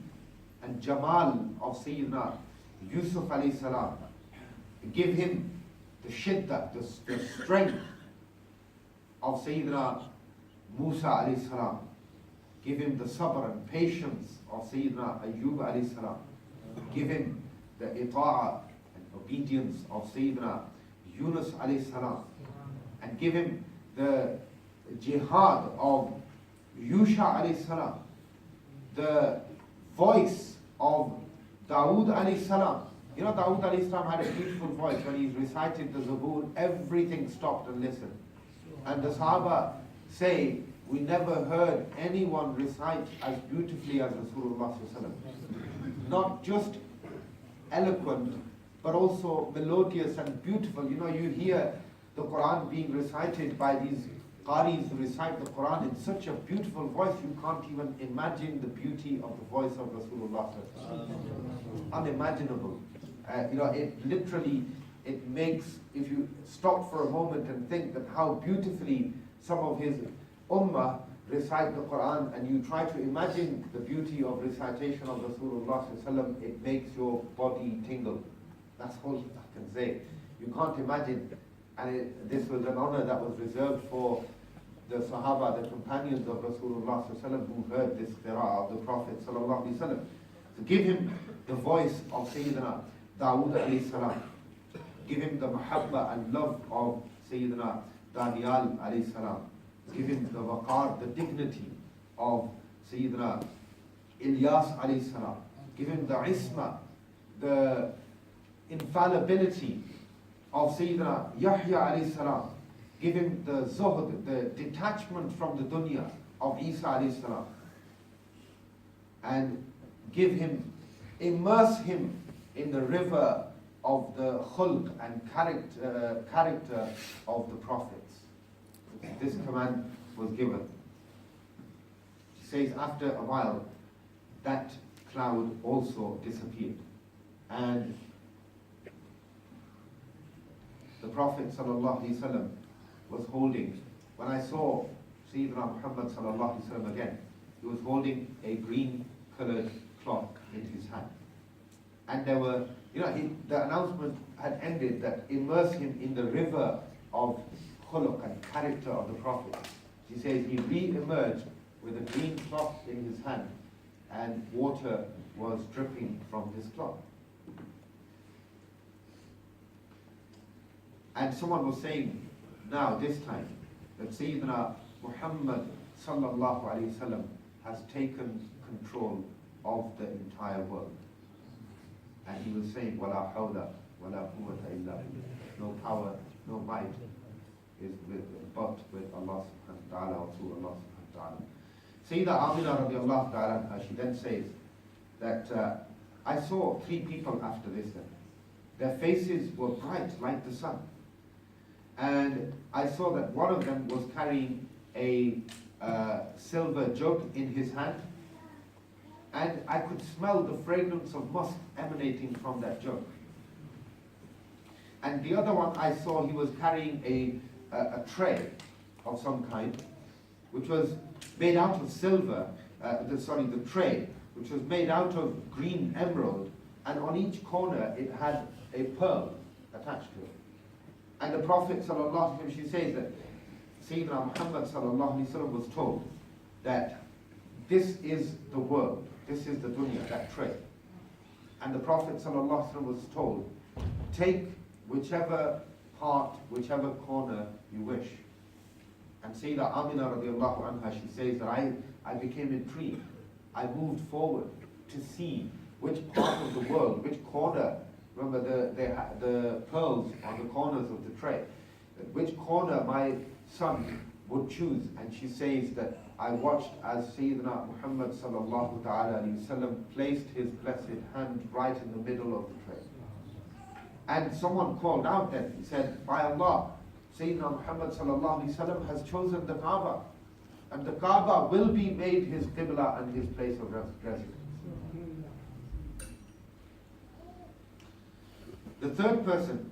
and jamal of Sayyidina Yusuf alayhi salam. Give him the shiddah, the strength of Sayyidina Musa alayhi salam. Give him the sabr and patience of Sayyidina Ayyub alayhi salam. Give him the ita'ah and obedience of Sayyidina Yunus alayhi salam. And give him the jihad of Yusha alayhi salam. The voice of Dawood alayhi salam. Dawood alayhi salam had a beautiful voice. When he recited the Zabur, everything stopped and listened. And the Sahaba say, we never heard anyone recite as beautifully as Rasulullah sallallahu alaihi wasallam. Not just eloquent, but also melodious and beautiful. You hear the Quran being recited by these qaris who recite the Quran in such a beautiful voice, you can't even imagine the beauty of the voice of Rasulullah sallallahu alaihi wasallam. Unimaginable. It literally, it makes, if you stop for a moment and think that how beautifully some of his ummah recite the Quran, and you try to imagine the beauty of recitation of Rasulullah sallallahu alaihi wasallam, it makes your body tingle. That's all I can say. You can't imagine. And this was an honor that was reserved for the Sahaba, the companions of Rasulullah sallallahu alaihi wasallam, who heard this qira'ah of the Prophet sallallahu alaihi wasallam. To give him the voice of Sayyidina Dawood alayhi salam. Give him the mahabba and love of Sayyidina Daniel alayhi salam. Give him the waqar, the dignity of Sayyidina Ilyas alayhi salam. Give him the isma, the infallibility of Sayyidina Yahya alayhi salam. Give him the zuhd, the detachment from the dunya of Isa alayhi salam. And give him, immerse him in the river of the khulq and character of the prophets. This command was given. He says after a while, that cloud also disappeared. And the Prophet ﷺ was holding, when I saw Sayyidina Muhammad ﷺ again, he was holding a green colored cloth in his hand. And there were, the announcement had ended that immerse him in the river of khuluq and character of the Prophet. He says he re-emerged with a green cloth in his hand, and water was dripping from his cloth. And someone was saying now, this time, that Sayyidina Muhammad sallallahu alayhi wasallam has taken control of the entire world. And he was saying, وَلَا حَوْلَ وَلَا قُوَّةَ إِلَّا بِاللَّهِ. No power, no might is but with Allah subhanahu wa ta'ala, or through Allah subhanahu wa ta'ala. Sayyidah Amina radiallahu ta'ala, she then says that I saw three people after this then. Their faces were bright like the sun. And I saw that one of them was carrying a silver jug in his hand, and I could smell the fragrance of musk emanating from that jug. And the other one I saw, he was carrying a tray of some kind, which was made out of silver, the tray, which was made out of green emerald, and on each corner it had a pearl attached to it. And the Prophet sallallahu alaihi wasallam, she says that Sayyidina Muhammad sallallahu alaihi wasallam was told that this is the world, this is the dunya, that tray. And the Prophet sallallahu alaihi wasallam was told, take whichever part, whichever corner you wish. And Sayyidah Amina radiallahu anha, she says that I became intrigued. I moved forward to see which part of the world, which corner. Remember the pearls on the corners of the tray. Which corner my son would choose. And she says that I watched as Sayyidina Muhammad sallallahu ta'ala alayhi wasallam placed his blessed hand right in the middle of the tray. And someone called out then, he said, by Allah, Sayyidina Muhammad sallallahu alayhi wasallam has chosen the Kaaba. And the Kaaba will be made his qibla and his place of residence. The third person,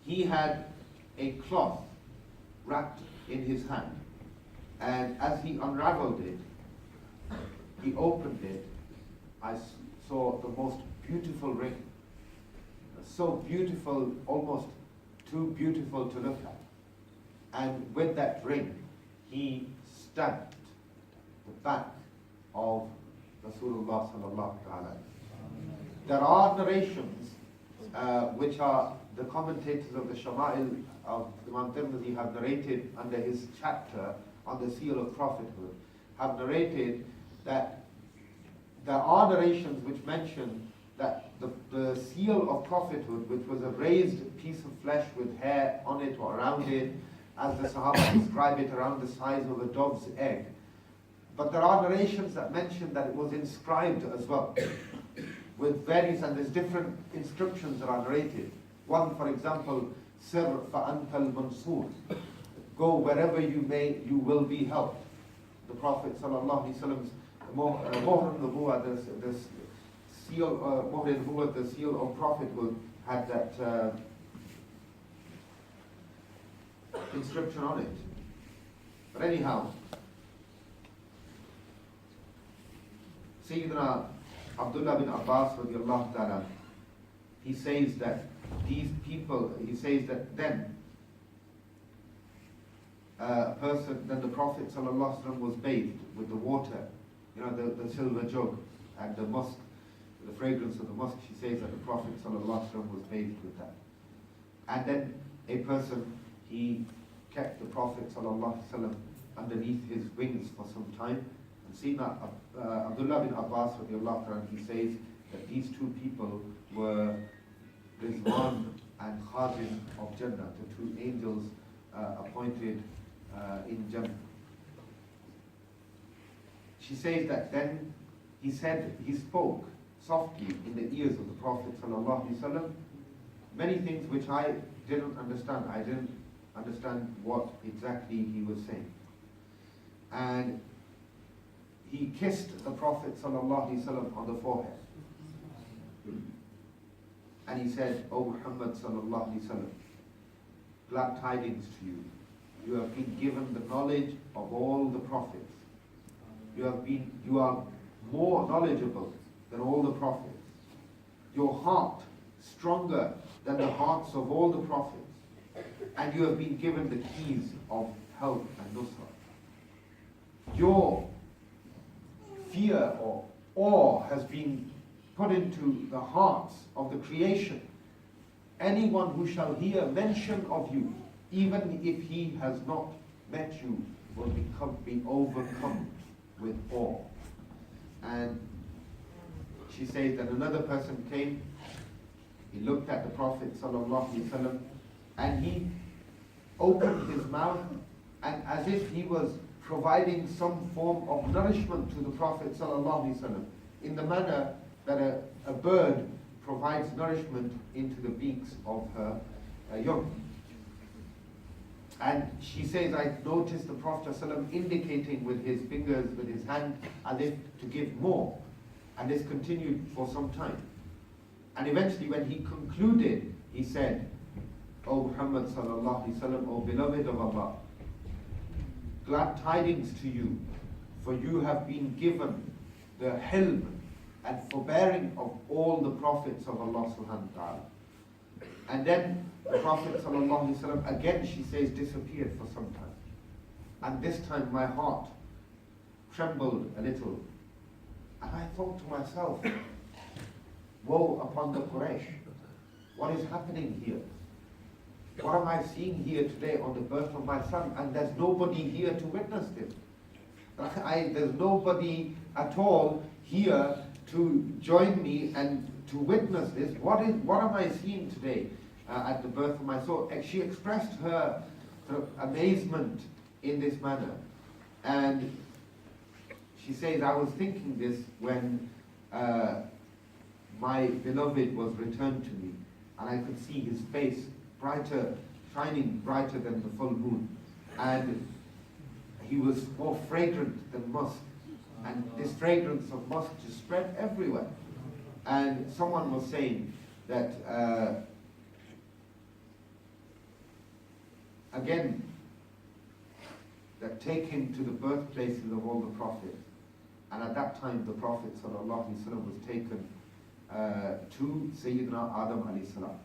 he had a cloth wrapped in his hand, and as he unraveled it, he opened it, I saw the most beautiful ring. So beautiful, almost too beautiful to look at. And with that ring, he stamped the back of Rasulullah sallallahu alaihi wasallam. There are narrations which are the commentators of the Shama'il of Imam Tirmidhi have narrated under his chapter on the seal of prophethood, have narrated that there are narrations which mention that the seal of prophethood, which was a raised piece of flesh with hair on it or around it, as the Sahaba describe it, around the size of a dove's egg. But there are narrations that mention that it was inscribed as well, with various, and there's different inscriptions that are narrated. One, for example, Sir fa'antal mansur, go wherever you may, you will be helped. The Prophet sallallahu alaihi wasallam's Mohr al-Nubuwwah, the seal, Mohr al-Nubuwwah, the seal of prophethood, had that inscription on it. But anyhow, Sayyidina Abdullah bin Abbas radiallahu ta'ala, he says that these people, he says that then then the Prophet sallallahu alaihi wasallam was bathed with the water, the silver jug and the musk, the fragrance of the musk. She says that the Prophet sallallahu alaihi wasallam was bathed with that. And then a person, he kept the Prophet sallallahu alaihi wasallam underneath his wings for some time. And Sayyidina Abdullah bin Abbas radiallahu ta'ala, he says that these two people were Rizwan and Khazin of Jannah, the two angels appointed in Jannah. She says that then he spoke softly in the ears of the Prophet sallallahu alaihi wasallam many things which I didn't understand. I didn't understand what exactly he was saying. And he kissed the Prophet sallallahu alaihi wasallam on the forehead. And he said, O Muhammad sallallahu alaihi wasallam, glad tidings to you. You have been given the knowledge of all the prophets. You are more knowledgeable than all the prophets. Your heart stronger than the hearts of all the prophets. And you have been given the keys of help and nusra. Your fear or awe has been put into the hearts of the creation. Anyone who shall hear mention of you, even if he has not met you, will be overcome with awe. And she says that another person came, he looked at the Prophet ﷺ, and he opened his mouth, and as if he was providing some form of nourishment to the Prophet ﷺ, in the manner that a bird provides nourishment into the beaks of her young. And she says, I noticed the Prophet ﷺ indicating with his fingers, with his hand, as if to give more. And this continued for some time. And eventually when he concluded, he said, O Muhammad sallallahu alaihi wasallam, O beloved of Allah, glad tidings to you, for you have been given the hilm and forbearing of all the prophets of Allah subhanahu wa ta'ala. And then the Prophet sallallahu alaihi wasallam, again she says, disappeared for some time. And this time my heart trembled a little. And I thought to myself, woe upon the Quraysh. What is happening here? What am I seeing here today on the birth of my son? And there's nobody here to witness this. There's nobody at all here to join me and to witness this. What am I seeing today at the birth of my son? She expressed her sort of amazement in this manner. And she says, I was thinking this when my beloved was returned to me, and I could see his face brighter, shining brighter than the full moon. And he was more fragrant than musk. And this fragrance of musk just spread everywhere. And someone was saying that, again, that take him to the birthplaces of all the prophets. And at that time, the Prophet ﷺ was taken to Sayyidina Adam alayhi salam.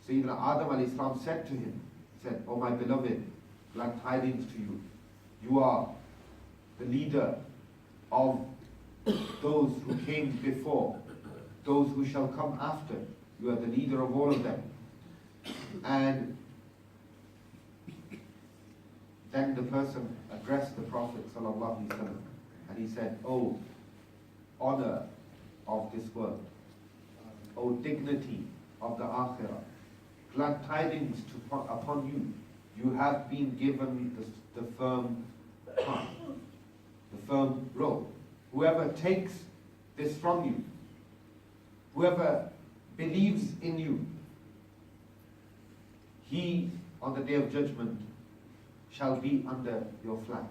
Sayyidina Adam alayhi salam said to him, said, "O my beloved, glad tidings to you. You are the leader of those who came before, those who shall come after. You are the leader of all of them." And then the person addressed the Prophet ﷺ, and he said, "O honor of this world, O dignity of the Akhirah, glad tidings upon you. You have been given the firm path, the firm road. Whoever takes this from you, whoever believes in you, he on the day of judgment shall be under your flag.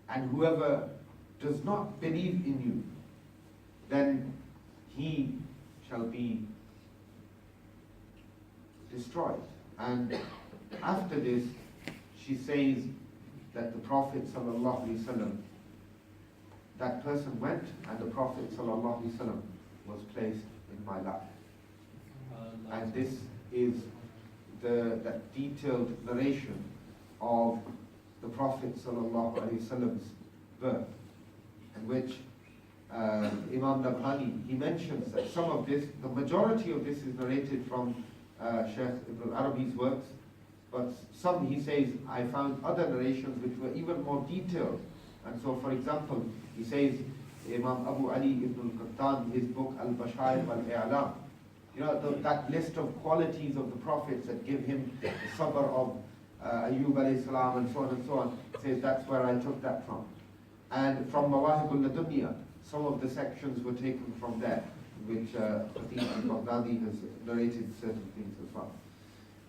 And whoever does not believe in you, then he shall be destroyed." And after this, she says that the Prophet ﷺ, that person went, and the Prophet ﷺ was placed in my lap. And this is that detailed narration of the Prophet ﷺ's birth, in which Imam Nabhani, he mentions that some of this, the majority of this is narrated from Shaykh Ibn Arabi's works, but some, he says, I found other narrations which were even more detailed. And so, for example, he says, Imam Abu Ali ibn al-Qattan, his book Al-Bashair wal-I'lam, that list of qualities of the prophets that give him the sabr of Ayyub alayhi salam and so on and so on, says that's where I took that from. And from Mawahib al-Ladunya, some of the sections were taken from there, which Khatib al-Baghdadi has narrated certain things as well.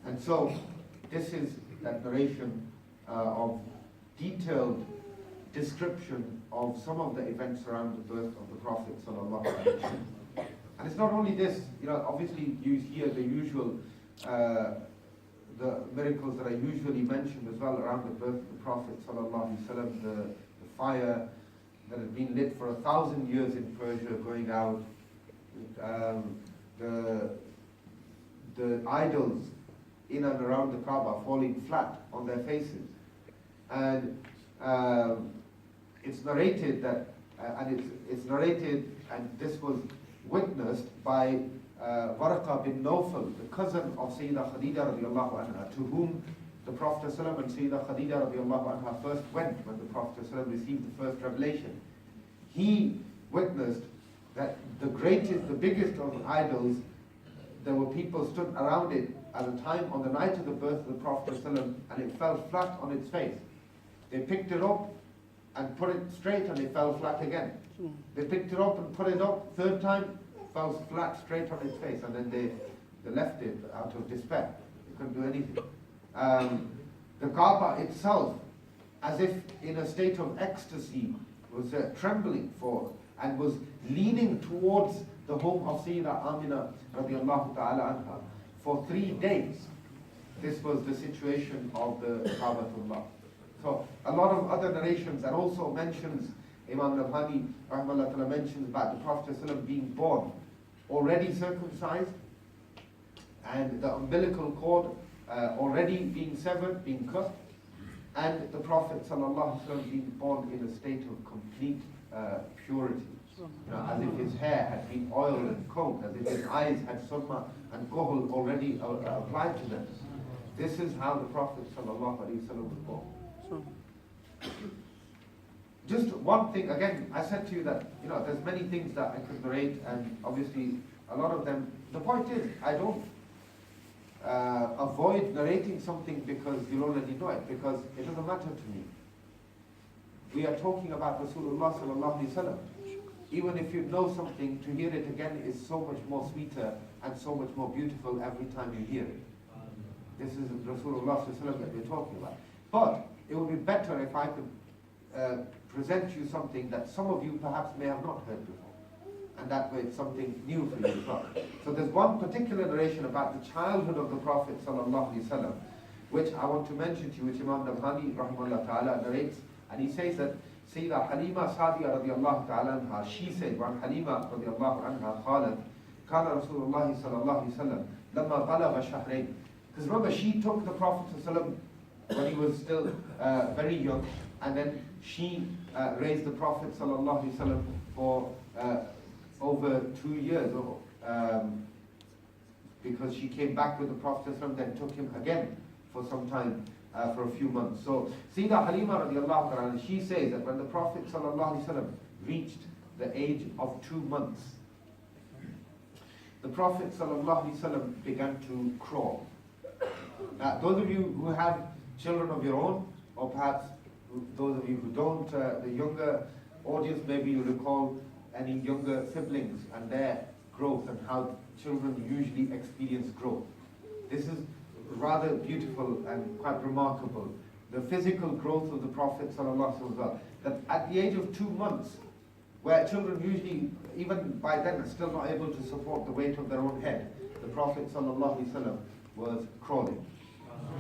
And so, this is that narration of detailed description of some of the events around the birth of the Prophet sallallahu alaihi wasallam. And it's not only this, obviously you hear the usual, the miracles that are usually mentioned as well around the birth of the Prophet sallallahu alaihi wasallam, the fire that had been lit for 1,000 years in Persia going out, the idols in and around the Kaaba falling flat on their faces. And it's narrated that, it's narrated, and this was witnessed by Warqa bin Nawfal, the cousin of Sayyidah Khadija radiallahu anha, to whom the Prophet ﷺ and Sayyidah Khadija radiallahu anha first went, when the Prophet ﷺ received the first revelation, he witnessed that the greatest, the biggest of the idols, there were people stood around it at a time on the night of the birth of the Prophet ﷺ, and it fell flat on its face. They picked it up and put it straight, and it fell flat again. They picked it up and put it up, third time, fell flat straight on its face, and then they left it out of despair. They couldn't do anything. The Kaaba itself, as if in a state of ecstasy, was trembling for and was leaning towards the home of Sayyidah Amina radiallahu ta'ala anha for 3 days. This was the situation of the Kaabatullah. So a lot of other narrations, and also mentions, Imam Nabhani rahimahullah ta'ala mentions about the Prophet ﷺ being born already circumcised, and the umbilical cord already being severed, being cut, and the Prophet ﷺ being born in a state of complete purity. As if his hair had been oiled and combed, as if his eyes had summa and kohol already applied to them. This is how the Prophet ﷺ was born. Just one thing, again, I said to you that, there's many things that I could narrate, and obviously a lot of them, the point is, I don't avoid narrating something because you already know it, because it doesn't matter to me. We are talking about Rasulullah sallallahu alaihi wasallam. Even if you know something, to hear it again is so much more sweeter and so much more beautiful every time you hear it. This is Rasulullah sallallahu alaihi wasallam that we're talking about. But it would be better if I could present you something that some of you perhaps may have not heard before. And that way it's something new for you as well. So there's one particular narration about the childhood of the Prophet sallallahu alaihi wasallam, which I want to mention to you, which Imam Nabhani rahimahullah ta'ala narrates, and he says that Sayyidah Halima Sadiya radiallahu ta'ala anha, she said, when Halima radiallahu anha قالت كان رسول الله صلى الله عليه وسلم لما بلغ شهرين. Because remember, she took the Prophet sallallahu when he was still very young, and then she raised the Prophet sallallahu alaihi wasallam for over 2 years, because she came back with the Prophet ﷺ, then took him again for some time, for a few months. So Sayyidah Halima radiallahu ta'ala, she says that when the Prophet ﷺ reached the age of 2 months, the Prophet ﷺ began to crawl. Now, those of you who have children of your own, or perhaps those of you who don't, the younger audience, maybe you recall any younger siblings and their growth and how children usually experience growth. This is rather beautiful and quite remarkable. The physical growth of the Prophet ﷺ, that at the age of 2 months, where children usually, even by then, are still not able to support the weight of their own head, the Prophet ﷺ was crawling.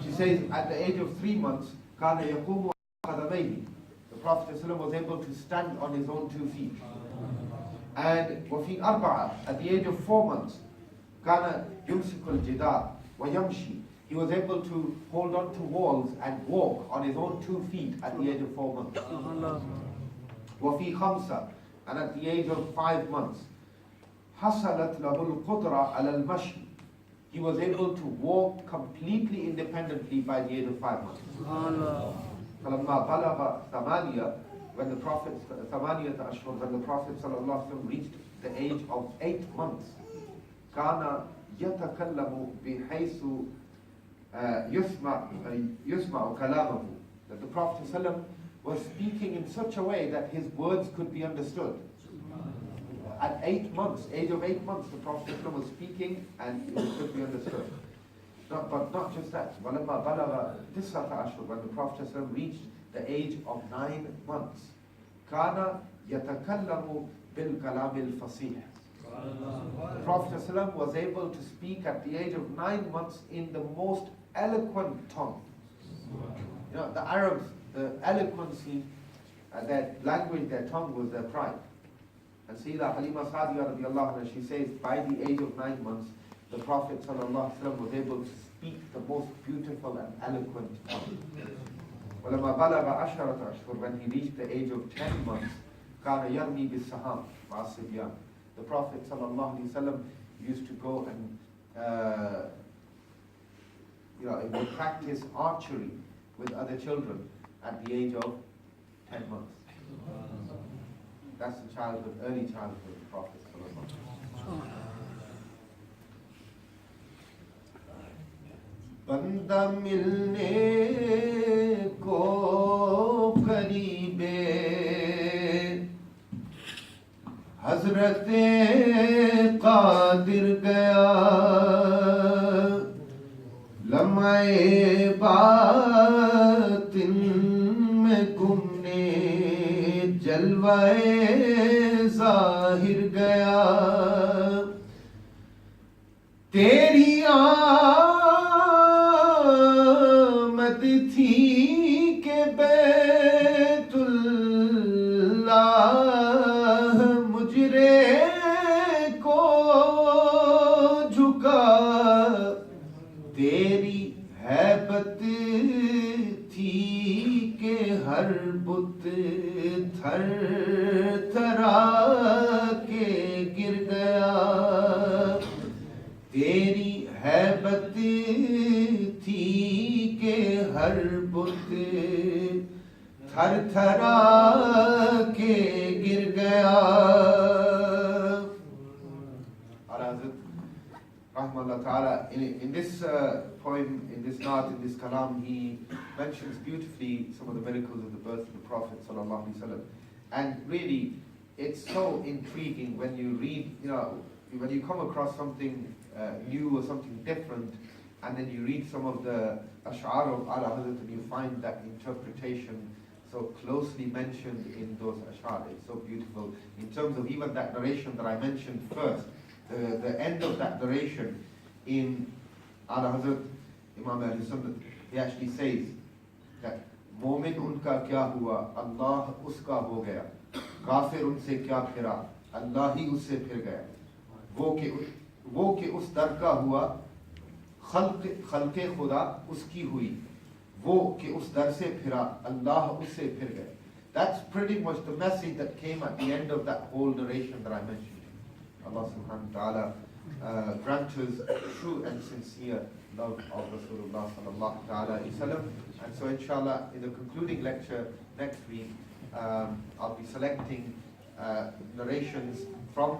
She says at the age of 3 months, كَانَ يَقُومُ عَلَى قَدَمَيْهِ. The Prophet ﷺ was able to stand on his own 2 feet. And وفي أربعة, at the age of 4 months, كان يمسك الجدار ويمشي. He was able to hold on to walls and walk on his own 2 feet at the age of 4 months. وفي خمسة, and at the age of 5 months, حصلت له القدرة على المشي. He was able to walk completely independently by the age of 5 months. فلما بلغ ثمانية, when the Prophet when the Prophet ﷺ reached the age of 8 months, كان يتكلم بحيث يسمع كلامه. That the Prophet ﷺ was speaking in such a way that his words could be understood. At 8 months, age of 8 months, the Prophet ﷺ was speaking and it could be understood. But not just that. ولما بلغ 9 أشهر, when the Prophet ﷺ reached the age of 9 months, كان يتكلم بالكلام الفصيح. The Prophet ﷺ was able to speak at the age of 9 months in the most eloquent tongue. The Arabs, the eloquency, their language, their tongue was their pride. And Sayyidah Halima Sadiya radiallahu anha, she says, by the age of 9 months, the Prophet ﷺ was able to speak the most beautiful and eloquent tongue. ولما بلغ 10 أشهر, when he reached the age of 10 months, كان يرمي بالسهام مع الصبيان. The Prophet ﷺ used to go and it would practice archery with other children at the age of 10 months. That's the childhood, early childhood of the Prophet sallallahu alaihi wasallam. बंदा मिलने को करीबे हजरत कादिर गया लम्हे बातिन में गुमने जलवाए जाहिर गया तेरी आमद थी के बैतुल्लाह मुजरे को झुका तेरी हैबत थी के हर बुत थर थरा के गिर गया तेरी हैबत थी के हर बुत थर थरा के गिर गया Rahmallah Ta'ala, in this poem, in this naat, in this kalam, he mentions beautifully some of the miracles of the birth of the Prophet Sallallahu Alaihi Wasallam. And really, it's so intriguing when you read, when you come across something new or something different, and then you read some of the ash'ar of Ala Hazrat and you find that interpretation so closely mentioned in those ash'ar. It's so beautiful. In terms of even that narration that I mentioned first, the end of that narration in Ala Hazrat Imam Ahl Sunnah, he actually says that मोमिन उनका क्या हुआ अल्लाह उसका हो गया काफिर उनसे क्या फिरा अल्लाह ही उससे फिर गया वो के उस दर का हुआ खल्के खुदा उसकी हुई वो के उस दर से फिरा अल्लाह उससे फिर गया. That's pretty much the message that came at the end of that whole narration that I mentioned. Allah subhanahu wa ta'ala grant us true and sincere love of Rasulullah sallallahu ta'ala alayhi wa sallam. And so inshallah in the concluding lecture next week I'll be selecting narrations from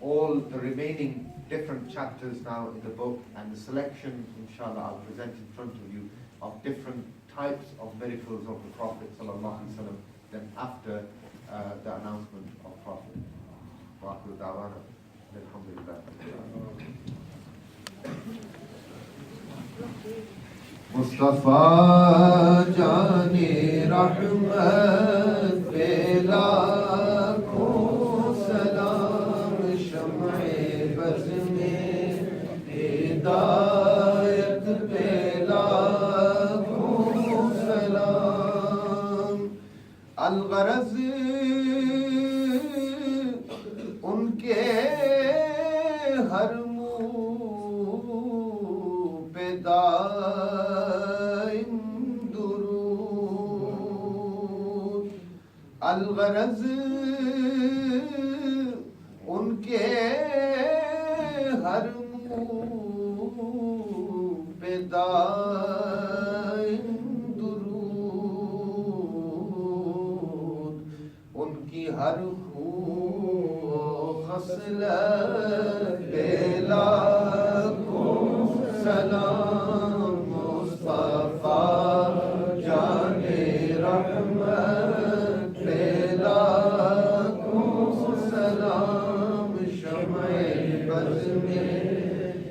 all the remaining different chapters now in the book, and the selection inshallah I'll present in front of you of different types of miracles of the Prophet sallallahu alaihi wasallam, then after the announcement of Prophet. Wa akhiru da'wana alhamdulillah. Mustafa Jane Rahmat Bela ko salam Sham'e baz mein hidayat Bela ko salam Al-Gharaz unke har muh pe daim durud Al-Gharaz unke har muh pe daim durud unki har खसलत बेला को सलाम मुस्तफा जाने रहमत बेला को सलाम शम्ए buzz में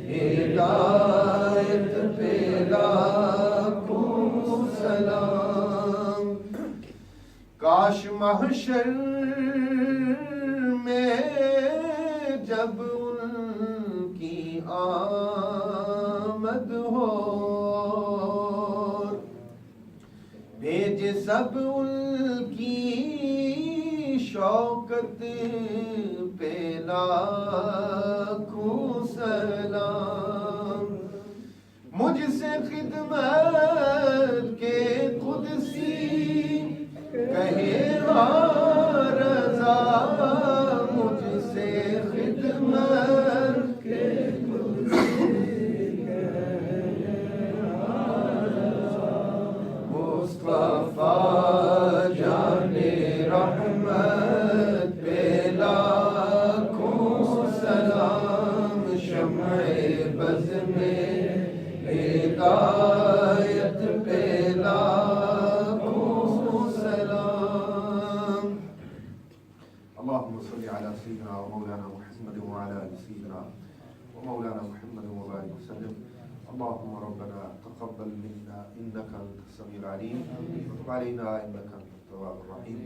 हिदायत बेला को सलाम काश महशर में जब उनकी आमद हो भेज सब उनकी शौकत पे लाखों सलाम मुझसे खिदमत के कुदसी कहे रज़ा मुझसे खिदमत के हिदायत पे लाखों सलाम। अल्लाहुम्मा सल्ली अला सय्यिदिना व मौलाना मुहम्मद व अला आलि सय्यिदिना व मौलाना मुहम्मद व बारिक वसल्लम। اللهم ربنا تقبل منا إنك أنت السميع العليم وتب علينا إنك أنت التواب الرحيم.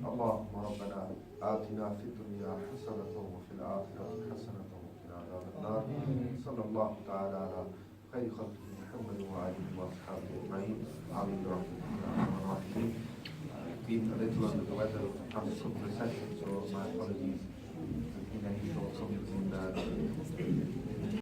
اللهم ربنا آتنا في الدنيا حسنة وفي الآخرة حسنة وقنا عذاب النار. صلى الله تعالى على خير خلقه محمد وآله وأصحابه أجمعين. آمين برحمتك يا أرحم الراحمين. Been a little under the weather of the session, so my apologies.